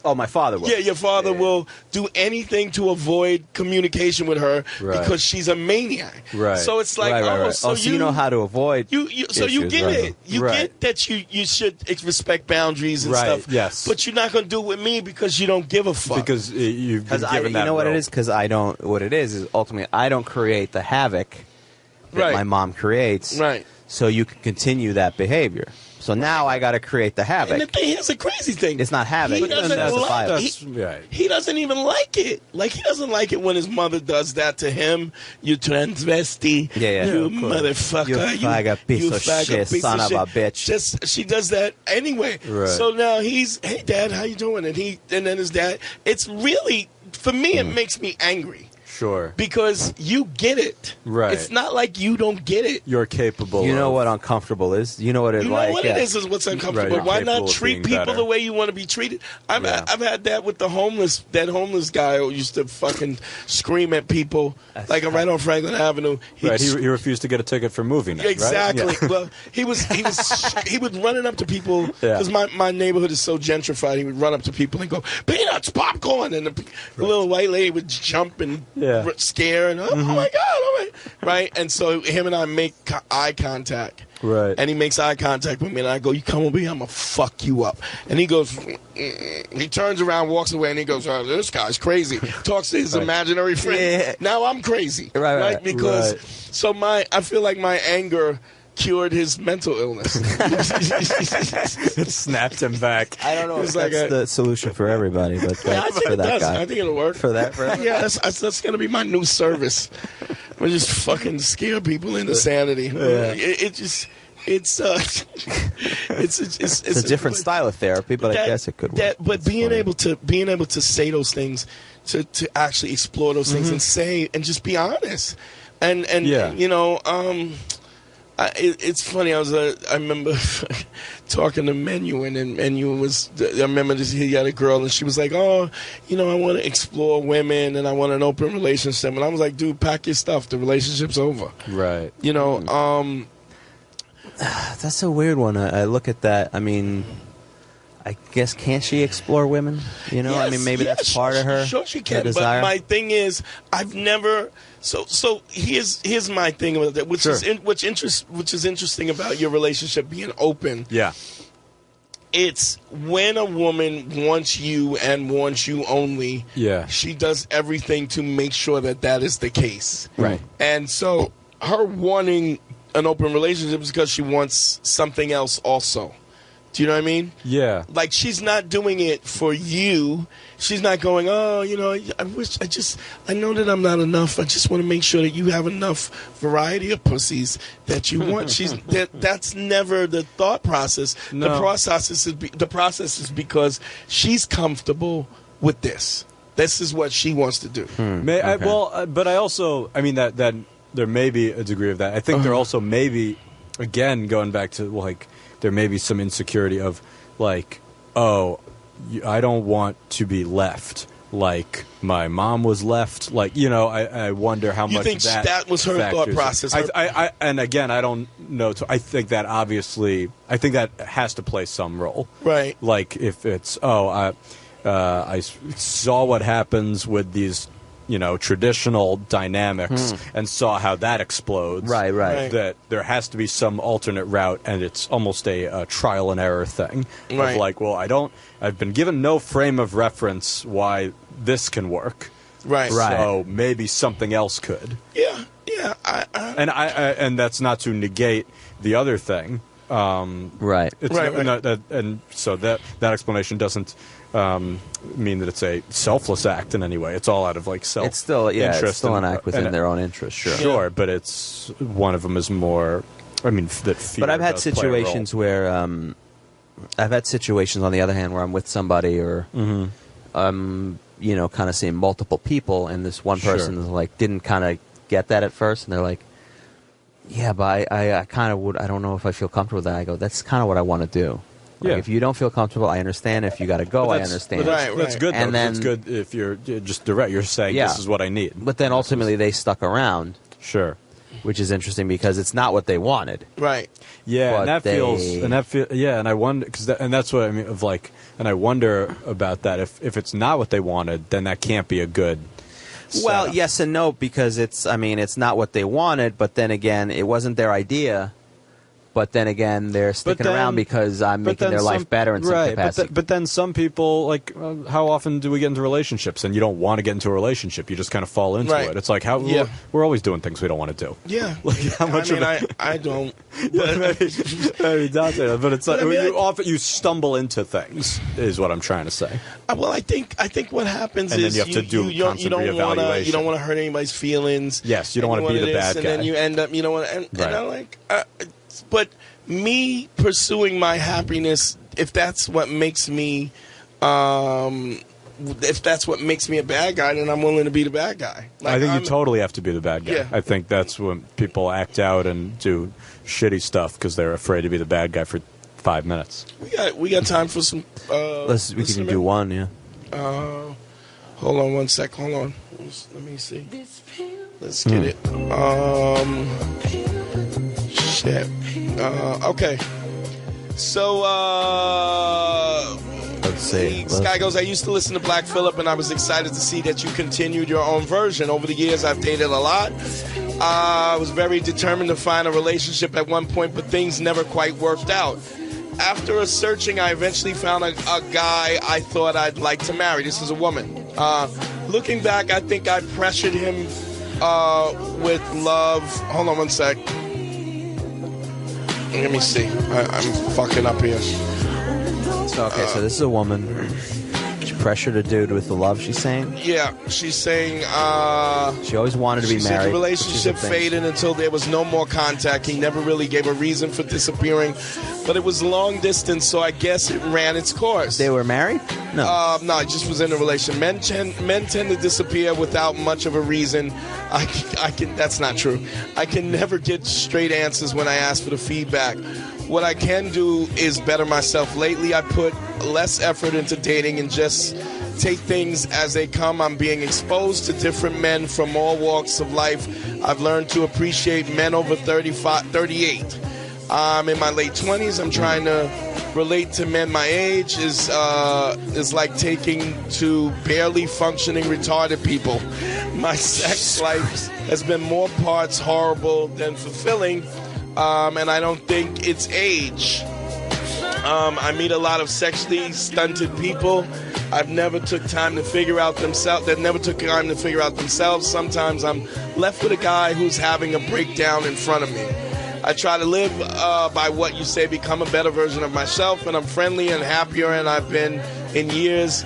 Oh, my father will. Yeah, your father will do anything to avoid communication with her because she's a maniac. Right. So it's like, so you know how to avoid. So you get it. You get that you should respect boundaries and stuff. Yes. But you're not going to do it with me because you don't give a fuck. Because you've been given that. You know what role. it is? Because I don't. What it is ultimately I don't create the havoc that my mom creates. Right. So you can continue that behavior. So now I got to create the havoc. And the thing is, a crazy thing. It's not havoc. He doesn't even like it. Like, he doesn't like it when his mother does that to him. You transvesti. Yeah. You motherfucker. You faggot piece of shit, son of a bitch. She does that anyway. Right. So now he's, hey, Dad, how you doing? And then his dad. It's really, for me, it makes me angry. Sure. Because you get it. Right. It's not like you don't get it. You're capable. You know what uncomfortable is? You know what it You know what it is what's uncomfortable. Right. Why not treat people the way you want to be treated? I've had that with that homeless guy who used to fucking scream at people right on Franklin Avenue. He refused to get a ticket for movie night. Exactly. Right? Yeah. Well, he would running up to people because my neighborhood is so gentrified. He would run up to people and go, "Peanuts, popcorn," and the little white lady would jump and scare and oh my god, right? And so him and I make eye contact. Right. And he makes eye contact with me, and I go, "You come over here, I'm gonna fuck you up." And he goes, he turns around, walks away, and he goes, "Oh, this guy's crazy." Talks to his imaginary friend. Yeah. Now I'm crazy, right? Because so I feel like my anger cured his mental illness. It snapped him back. I don't know if that's the solution for everybody, but I think for it that does. guy. I think it'll work. For that? Yeah, that's going to be my new service. We just fucking scare people into sanity. Yeah. It's a different style of therapy, but I guess it could work. But being able to say those things, to actually explore those things and say and just be honest, and you know. It's funny. I remember talking to Menu, and Menu was. I remember he had a girl, and she was like, "Oh, you know, I want to explore women, and I want an open relationship." And I was like, "Dude, pack your stuff. The relationship's over." Right. You know. That's a weird one. I look at that. I mean, I guess can't she explore women? You know, yes, I mean, maybe that's part of her. Sure, she can. Desire. But my thing is, I've never. So here's my thing about that, which is interesting about your relationship being open. Yeah. It's when a woman wants you and wants you only. Yeah. She does everything to make sure that is the case. Right. And so her wanting an open relationship is because she wants something else also. Do you know what I mean? Yeah. Like, she's not doing it for you. She's not going, "Oh, you know, I know that I'm not enough. I just want to make sure that you have enough variety of pussies that you want." That's never the thought process. No. The process is because she's comfortable with this. This is what she wants to do. But I also, I mean, that there may be a degree of that. I think there also may be, again, going back to, like, there may be some insecurity of, like, oh, I don't want to be left like my mom was left. Like, you know, I wonder how much that was her thought process. And again, I don't know. I think that obviously, I think that has to play some role. Right. Like, if it's, I saw what happens with these, you know, traditional dynamics and saw how that explodes. Right. That there has to be some alternate route, and it's almost a trial and error thing. Right. Of like, well, I've been given no frame of reference why this can work. Right. So maybe something else could. Yeah. And that's not to negate the other thing. Right. It's and so that explanation doesn't mean that it's a selfless act in any way. It's all out of like self. It's still it's still an act within their own interest. Sure. But it's one of them is more. I mean, that fear. But I've had situations where I've had situations on the other hand where I'm with somebody or you know, kind of seeing multiple people, and this one person is like didn't kind of get that at first, and they're like, "Yeah, but I kind of would. I don't know if I feel comfortable with that." I go, "That's kind of what I want to do." Like, if you don't feel comfortable, I understand. If you got to go, I understand. That's good. And then it's good if you're just direct. You're saying this is what I need. But then ultimately they stuck around. Sure. Which is interesting because it's not what they wanted. Right. Yeah, and I wonder and that's what I mean of like, and I wonder about that if it's not what they wanted, then that can't be a good. Well, yes and no, because it's not what they wanted, but then again, it wasn't their idea. But then again, they're sticking around because I'm making their life better in some capacity. But then some people, like, how often do we get into relationships and you don't want to get into a relationship? You just kind of fall into it. It's like, we're always doing things we don't want to do. Yeah. Like, how much I don't. But, but it's like, you stumble into things, is what I'm trying to say. Well, I think what happens and is then you have to do constant reevaluation. You don't want to hurt anybody's feelings. Yes, you don't want to be the bad guy. And then you end up, and I'm like... But me pursuing my happiness, if that's what makes me, a bad guy, then I'm willing to be the bad guy. Like, I think you totally have to be the bad guy. Yeah. I think that's when people act out and do shitty stuff because they're afraid to be the bad guy for 5 minutes. We got time for some. We can do one. Yeah. Hold on 1 sec. Hold on. Let me see. Let's get it. Shit. Okay. So, let's see. This guy goes, I used to listen to Black Phillip, and I was excited to see that you continued your own version. Over the years, I've dated a lot. I was very determined to find a relationship at one point, but things never quite worked out. After a searching, I eventually found a guy I thought I'd like to marry. This is a woman. Looking back, I think I pressured him with love. Hold on 1 sec. Let me see. I'm fucking up here. So this is a woman. She pressured a dude with the love, she's saying? Yeah, she's saying... she always wanted to be married. She said the relationship faded until there was no more contact. He never really gave a reason for disappearing. But it was long distance, so I guess it ran its course. They were married? No. No, it just was in a relation. Men tend to disappear without much of a reason. I can. That's not true. I can never get straight answers when I ask for the feedback. What I can do is better myself. Lately, I put less effort into dating and just take things as they come. I'm being exposed to different men from all walks of life. I've learned to appreciate men over 38. I'm in my late 20s. I'm trying to relate to men my age. Is like taking to barely functioning retarded people. My sex life has been more parts horrible than fulfilling, and I don't think it's age. I meet a lot of sexually stunted people. I've never took time to figure out themselves. That never took time to figure out themselves. Sometimes I'm left with a guy who's having a breakdown in front of me. I try to live by what you say, become a better version of myself, and I'm friendly and happier, and I've been in years.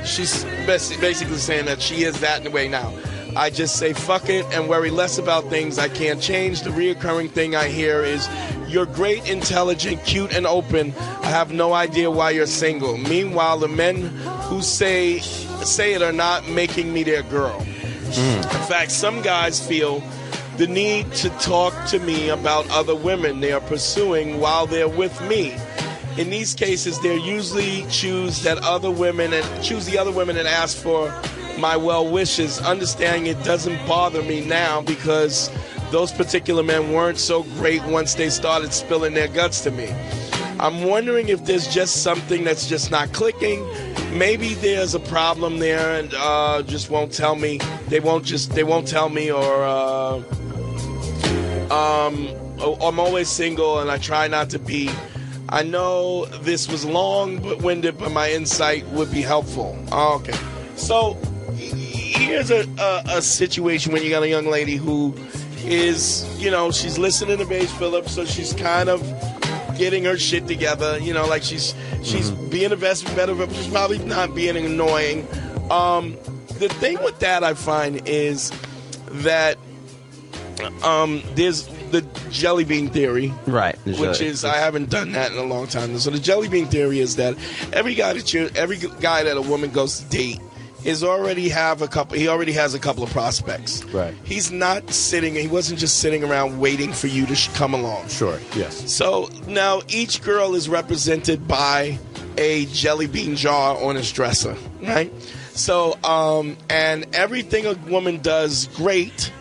She's basically saying that she is that way now. I just say fuck it and worry less about things I can't change. The reoccurring thing I hear is, you're great, intelligent, cute, and open. I have no idea why you're single. Meanwhile, the men who say it are not making me their girl. In fact, some guys feel the need to talk to me about other women they are pursuing while they're with me. In these cases, they usually choose the other women and ask for my well wishes, understanding it doesn't bother me now because those particular men weren't so great once they started spilling their guts to me. I'm wondering if there's just something that's just not clicking. Maybe there's a problem there and just won't tell me. They won't tell me, or I'm always single and I try not to be. I know this was long-winded, but my insight would be helpful. Okay. So here's a situation when you got a young lady who is, she's listening to Beige Phillip, so she's kind of getting her shit together. Like she's being a better, but she's probably not being annoying. The thing with that I find is that there's the jelly bean theory, right? Which is, I haven't done that in a long time. So the jelly bean theory is that every guy that a woman goes to date he already has a couple of prospects. Right. He wasn't just sitting around waiting for you to come along. Sure, yes. So now each girl is represented by a jelly bean jar on his dresser, right? So, and everything a woman does great,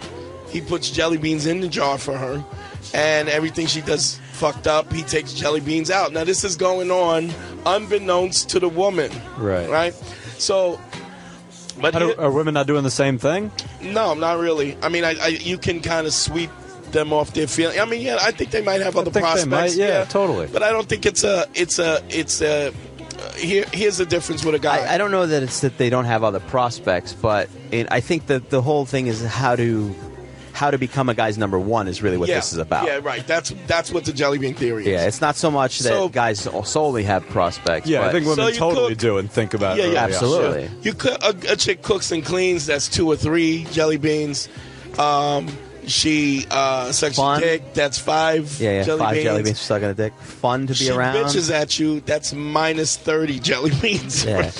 he puts jelly beans in the jar for her, and everything she does fucked up, he takes jelly beans out. Now this is going on unbeknownst to the woman. Right? So, but are women not doing the same thing? No, not really. I mean, you can kind of sweep them off their feeling. I mean, yeah, I think they might have other prospects. Yeah, totally. But I don't think it's a. Here's the difference with a guy. I don't know that it's that they don't have other prospects, but I think that the whole thing is how to become a guy's number one is really what this is about. Yeah, right. That's what the jelly bean theory is. Yeah, it's not so much that guys solely have prospects. Yeah, I think women totally do and think about it. Yeah, absolutely. Sure. You could a chick cooks and cleans. That's 2 or 3 jelly beans. She sucks your dick. That's 5 jelly beans. 5 jelly beans sucking a dick. Fun to be around. She bitches at you. That's minus 30 jelly beans. Yeah.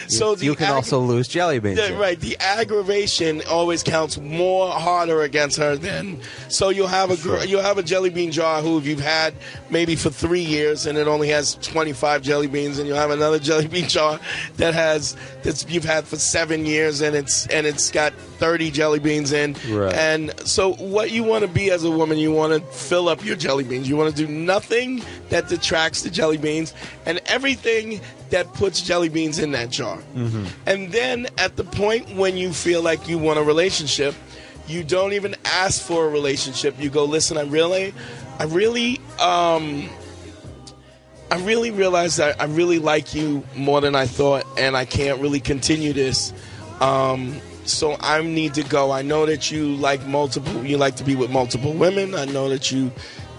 So you can also lose jelly beans. Right. The aggravation always counts more harder against her than. So you'll have a jelly bean jar who you've had maybe for 3 years and it only has 25 jelly beans, and you'll have another jelly bean jar that you've had for 7 years and it's got 30 jelly beans in. Right. And so what you want to be as a woman, you want to fill up your jelly beans. You want to do nothing that detracts the jelly beans and everything that puts jelly beans in that jar. Mm-hmm. And then at the point when you feel like you want a relationship, you don't even ask for a relationship. You go, listen, I really realized that I really like you more than I thought, and I can't really continue this. So I need to go. I know that you like to be with multiple women. I know that you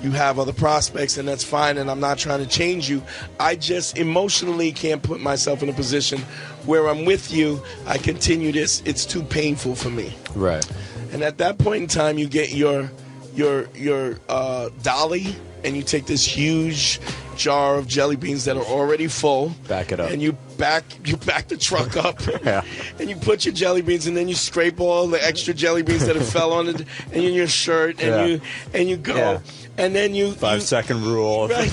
have other prospects, and that's fine, and I'm not trying to change you. I just emotionally can't put myself in a position where I'm with you. I continue this. It's too painful for me. Right. And at that point in time, you get your dolly, and you take this huge jar of jelly beans that are already full. Back it up. And you back the truck up. Yeah. And you put your jelly beans, and then you scrape all the extra jelly beans that have fell on it, and in your shirt, and you go. Yeah. And then 5-second rule. Right.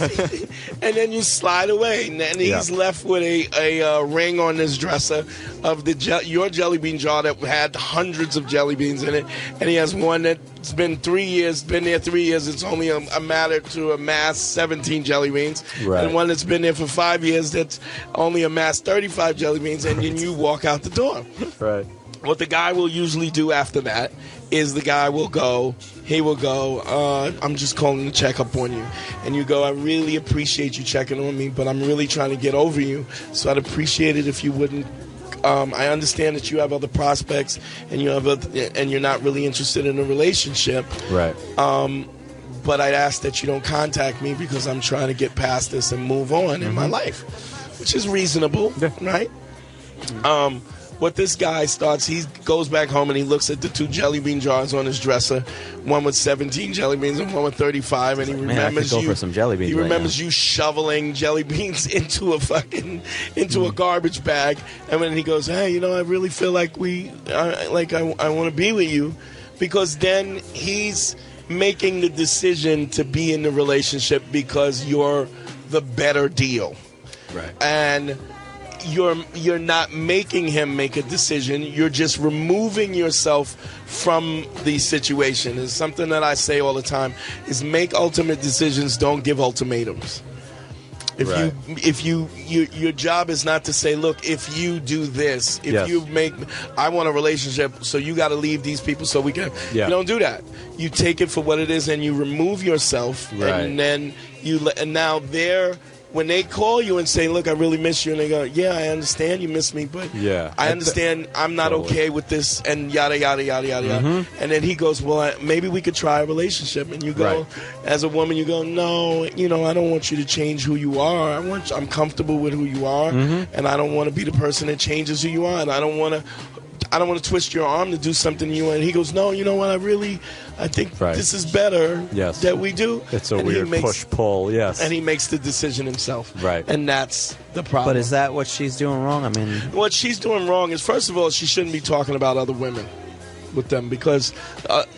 And then you slide away, and he's left with a ring on his dresser of your jelly bean jar that had hundreds of jelly beans in it, and he has one that's been 3 years, been there 3 years. It's only a matter to amass 17 jelly beans, right. And one that's been there for 5 years that's only amassed 35 jelly beans, and then you walk out the door. Right. What the guy will usually do after that is he will go, I'm just calling to check up on you. And you go, I really appreciate you checking on me, but I'm really trying to get over you, so I'd appreciate it if you wouldn't. I understand that you have other prospects and and you're not really interested in a relationship. Right. But I'd ask that you don't contact me because I'm trying to get past this and move on in my life, which is reasonable, right? What this guy starts, he goes back home and he looks at the 2 jelly bean jars on his dresser, one with 17 jelly beans and one with 35, and he remembers for some jelly beans. He remembers you shoveling jelly beans into a garbage bag, and when he goes, hey, I really feel like I want to be with you, because then he's making the decision to be in the relationship because you're the better deal, right? And you're not making him make a decision. You're just removing yourself from the situation. It's something that I say all the time: is make ultimate decisions. Don't give ultimatums. Your job is not to say, look, if you do this, I want a relationship, so you got to leave these people so we can. You don't do that. You take it for what it is and you remove yourself, and then when they call you and say, look, I really miss you, and they go, yeah, I understand you miss me, but I understand I'm not okay with this, and yada, yada, yada, yada, yada. And then he goes, well, maybe we could try a relationship. And you go, as a woman, you go, no, I don't want you to change who you are. I'm comfortable with who you are, and I don't want to be the person that changes who you are, and I don't want to I don't want to twist your arm to do something you want. And he goes, no, you know what? I think this is better that we do. It's a weird push-pull, yes. And he makes the decision himself. Right. And that's the problem. But is that what she's doing wrong? I mean... What she's doing wrong is, first of all, she shouldn't be talking about other women with them because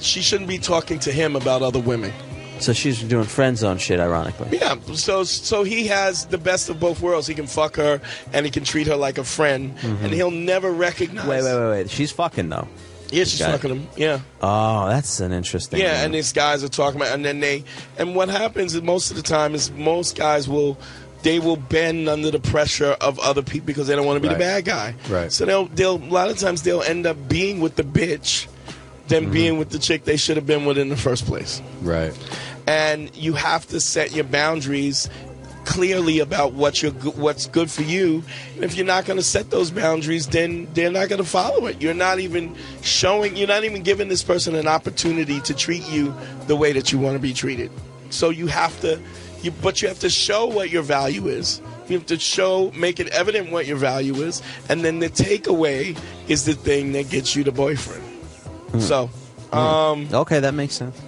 she shouldn't be talking to him about other women. So she's doing friend zone shit, ironically. Yeah, so he has the best of both worlds. He can fuck her, and he can treat her like a friend, and he'll never recognize... Wait. She's fucking, though. Yeah, she's fucking him, yeah. Oh, that's an interesting... Yeah, and these guys are talking about... And then and what happens is most of the time is most guys will bend under the pressure of other people because they don't want to be the bad guy. Right. So they'll a lot of times they'll end up being with the bitch than being with the chick they should have been with in the first place. Right. And you have to set your boundaries clearly about what's good for you. And if you're not going to set those boundaries, then they're not going to follow it. You're not even giving this person an opportunity to treat you the way that you want to be treated. So you have to show what your value is. You have to make it evident what your value is, and then the takeaway is the thing that gets you the boyfriend. So, okay, that makes sense.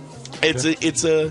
It's a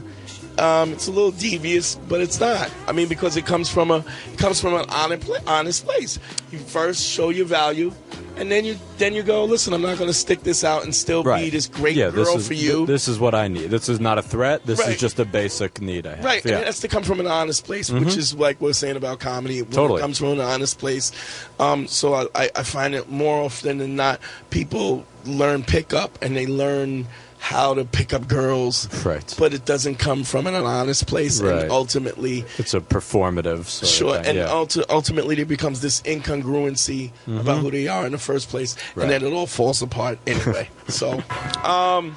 little devious, but it's not. I mean, because it comes from an honest place. You first show your value, and then you go, listen, I'm not going to stick this out and still be this great girl for you. This is what I need. This is not a threat. This is just a basic need I have. Right, and it has to come from an honest place, which is like we're saying about comedy. It comes from an honest place. So I find it more often than not, people learn pickup, and they learn how to pick up girls, right? But it doesn't come from an honest place, right. And ultimately, it's a performative sort of thing. And ultimately, there becomes this incongruency about who they are in the first place, and then it all falls apart anyway. So, Dan,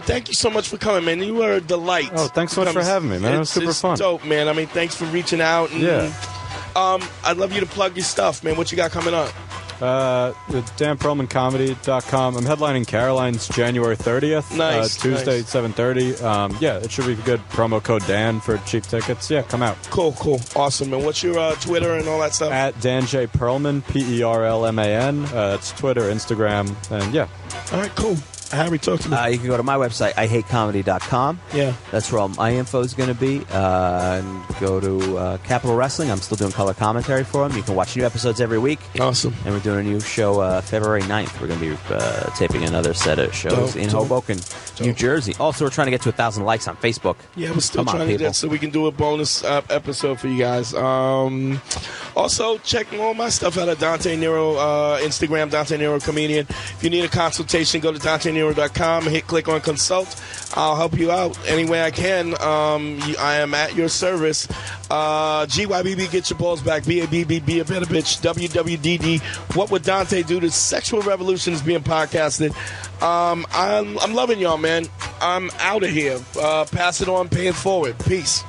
thank you so much for coming, man. You were a delight. Oh, thanks so much for having me, man. It was super fun. Dope, man. I mean, thanks for reaching out. And, I'd love you to plug your stuff, man. What you got coming up? DanPerlmanComedy.com. I'm headlining Caroline's January 30th. Nice. Tuesday at 7:30. It should be good. Promo code Dan for cheap tickets. Yeah, come out. Cool. Awesome. And what's your Twitter and all that stuff? At Dan J. Perlman, Perlman. It's Twitter, Instagram, and All right, cool. Harry, talk to me. You can go to my website, IHateComedy.com. Yeah. That's where all my info is going to be. And go to Capital Wrestling. I'm still doing color commentary for them. You can watch new episodes every week. Awesome. And we're doing a new show February 9th. We're going to be taping another set of shows in Hoboken, New Jersey. Also, we're trying to get to 1,000 likes on Facebook. Yeah, we're still trying to do that so we can do a bonus episode for you guys. Also, check all my stuff out at Dante Nero, Instagram, Dante Nero Comedian. If you need a consultation, go to DanteNero.com and click on consult. I'll help you out any way I can. I am at your service. GYBB, get your balls back. BABB, be a better bitch. WWDD, what would Dante do? The sexual revolution is being podcasted. I'm loving y'all, man. I'm out of here. Pass it on, pay it forward. Peace.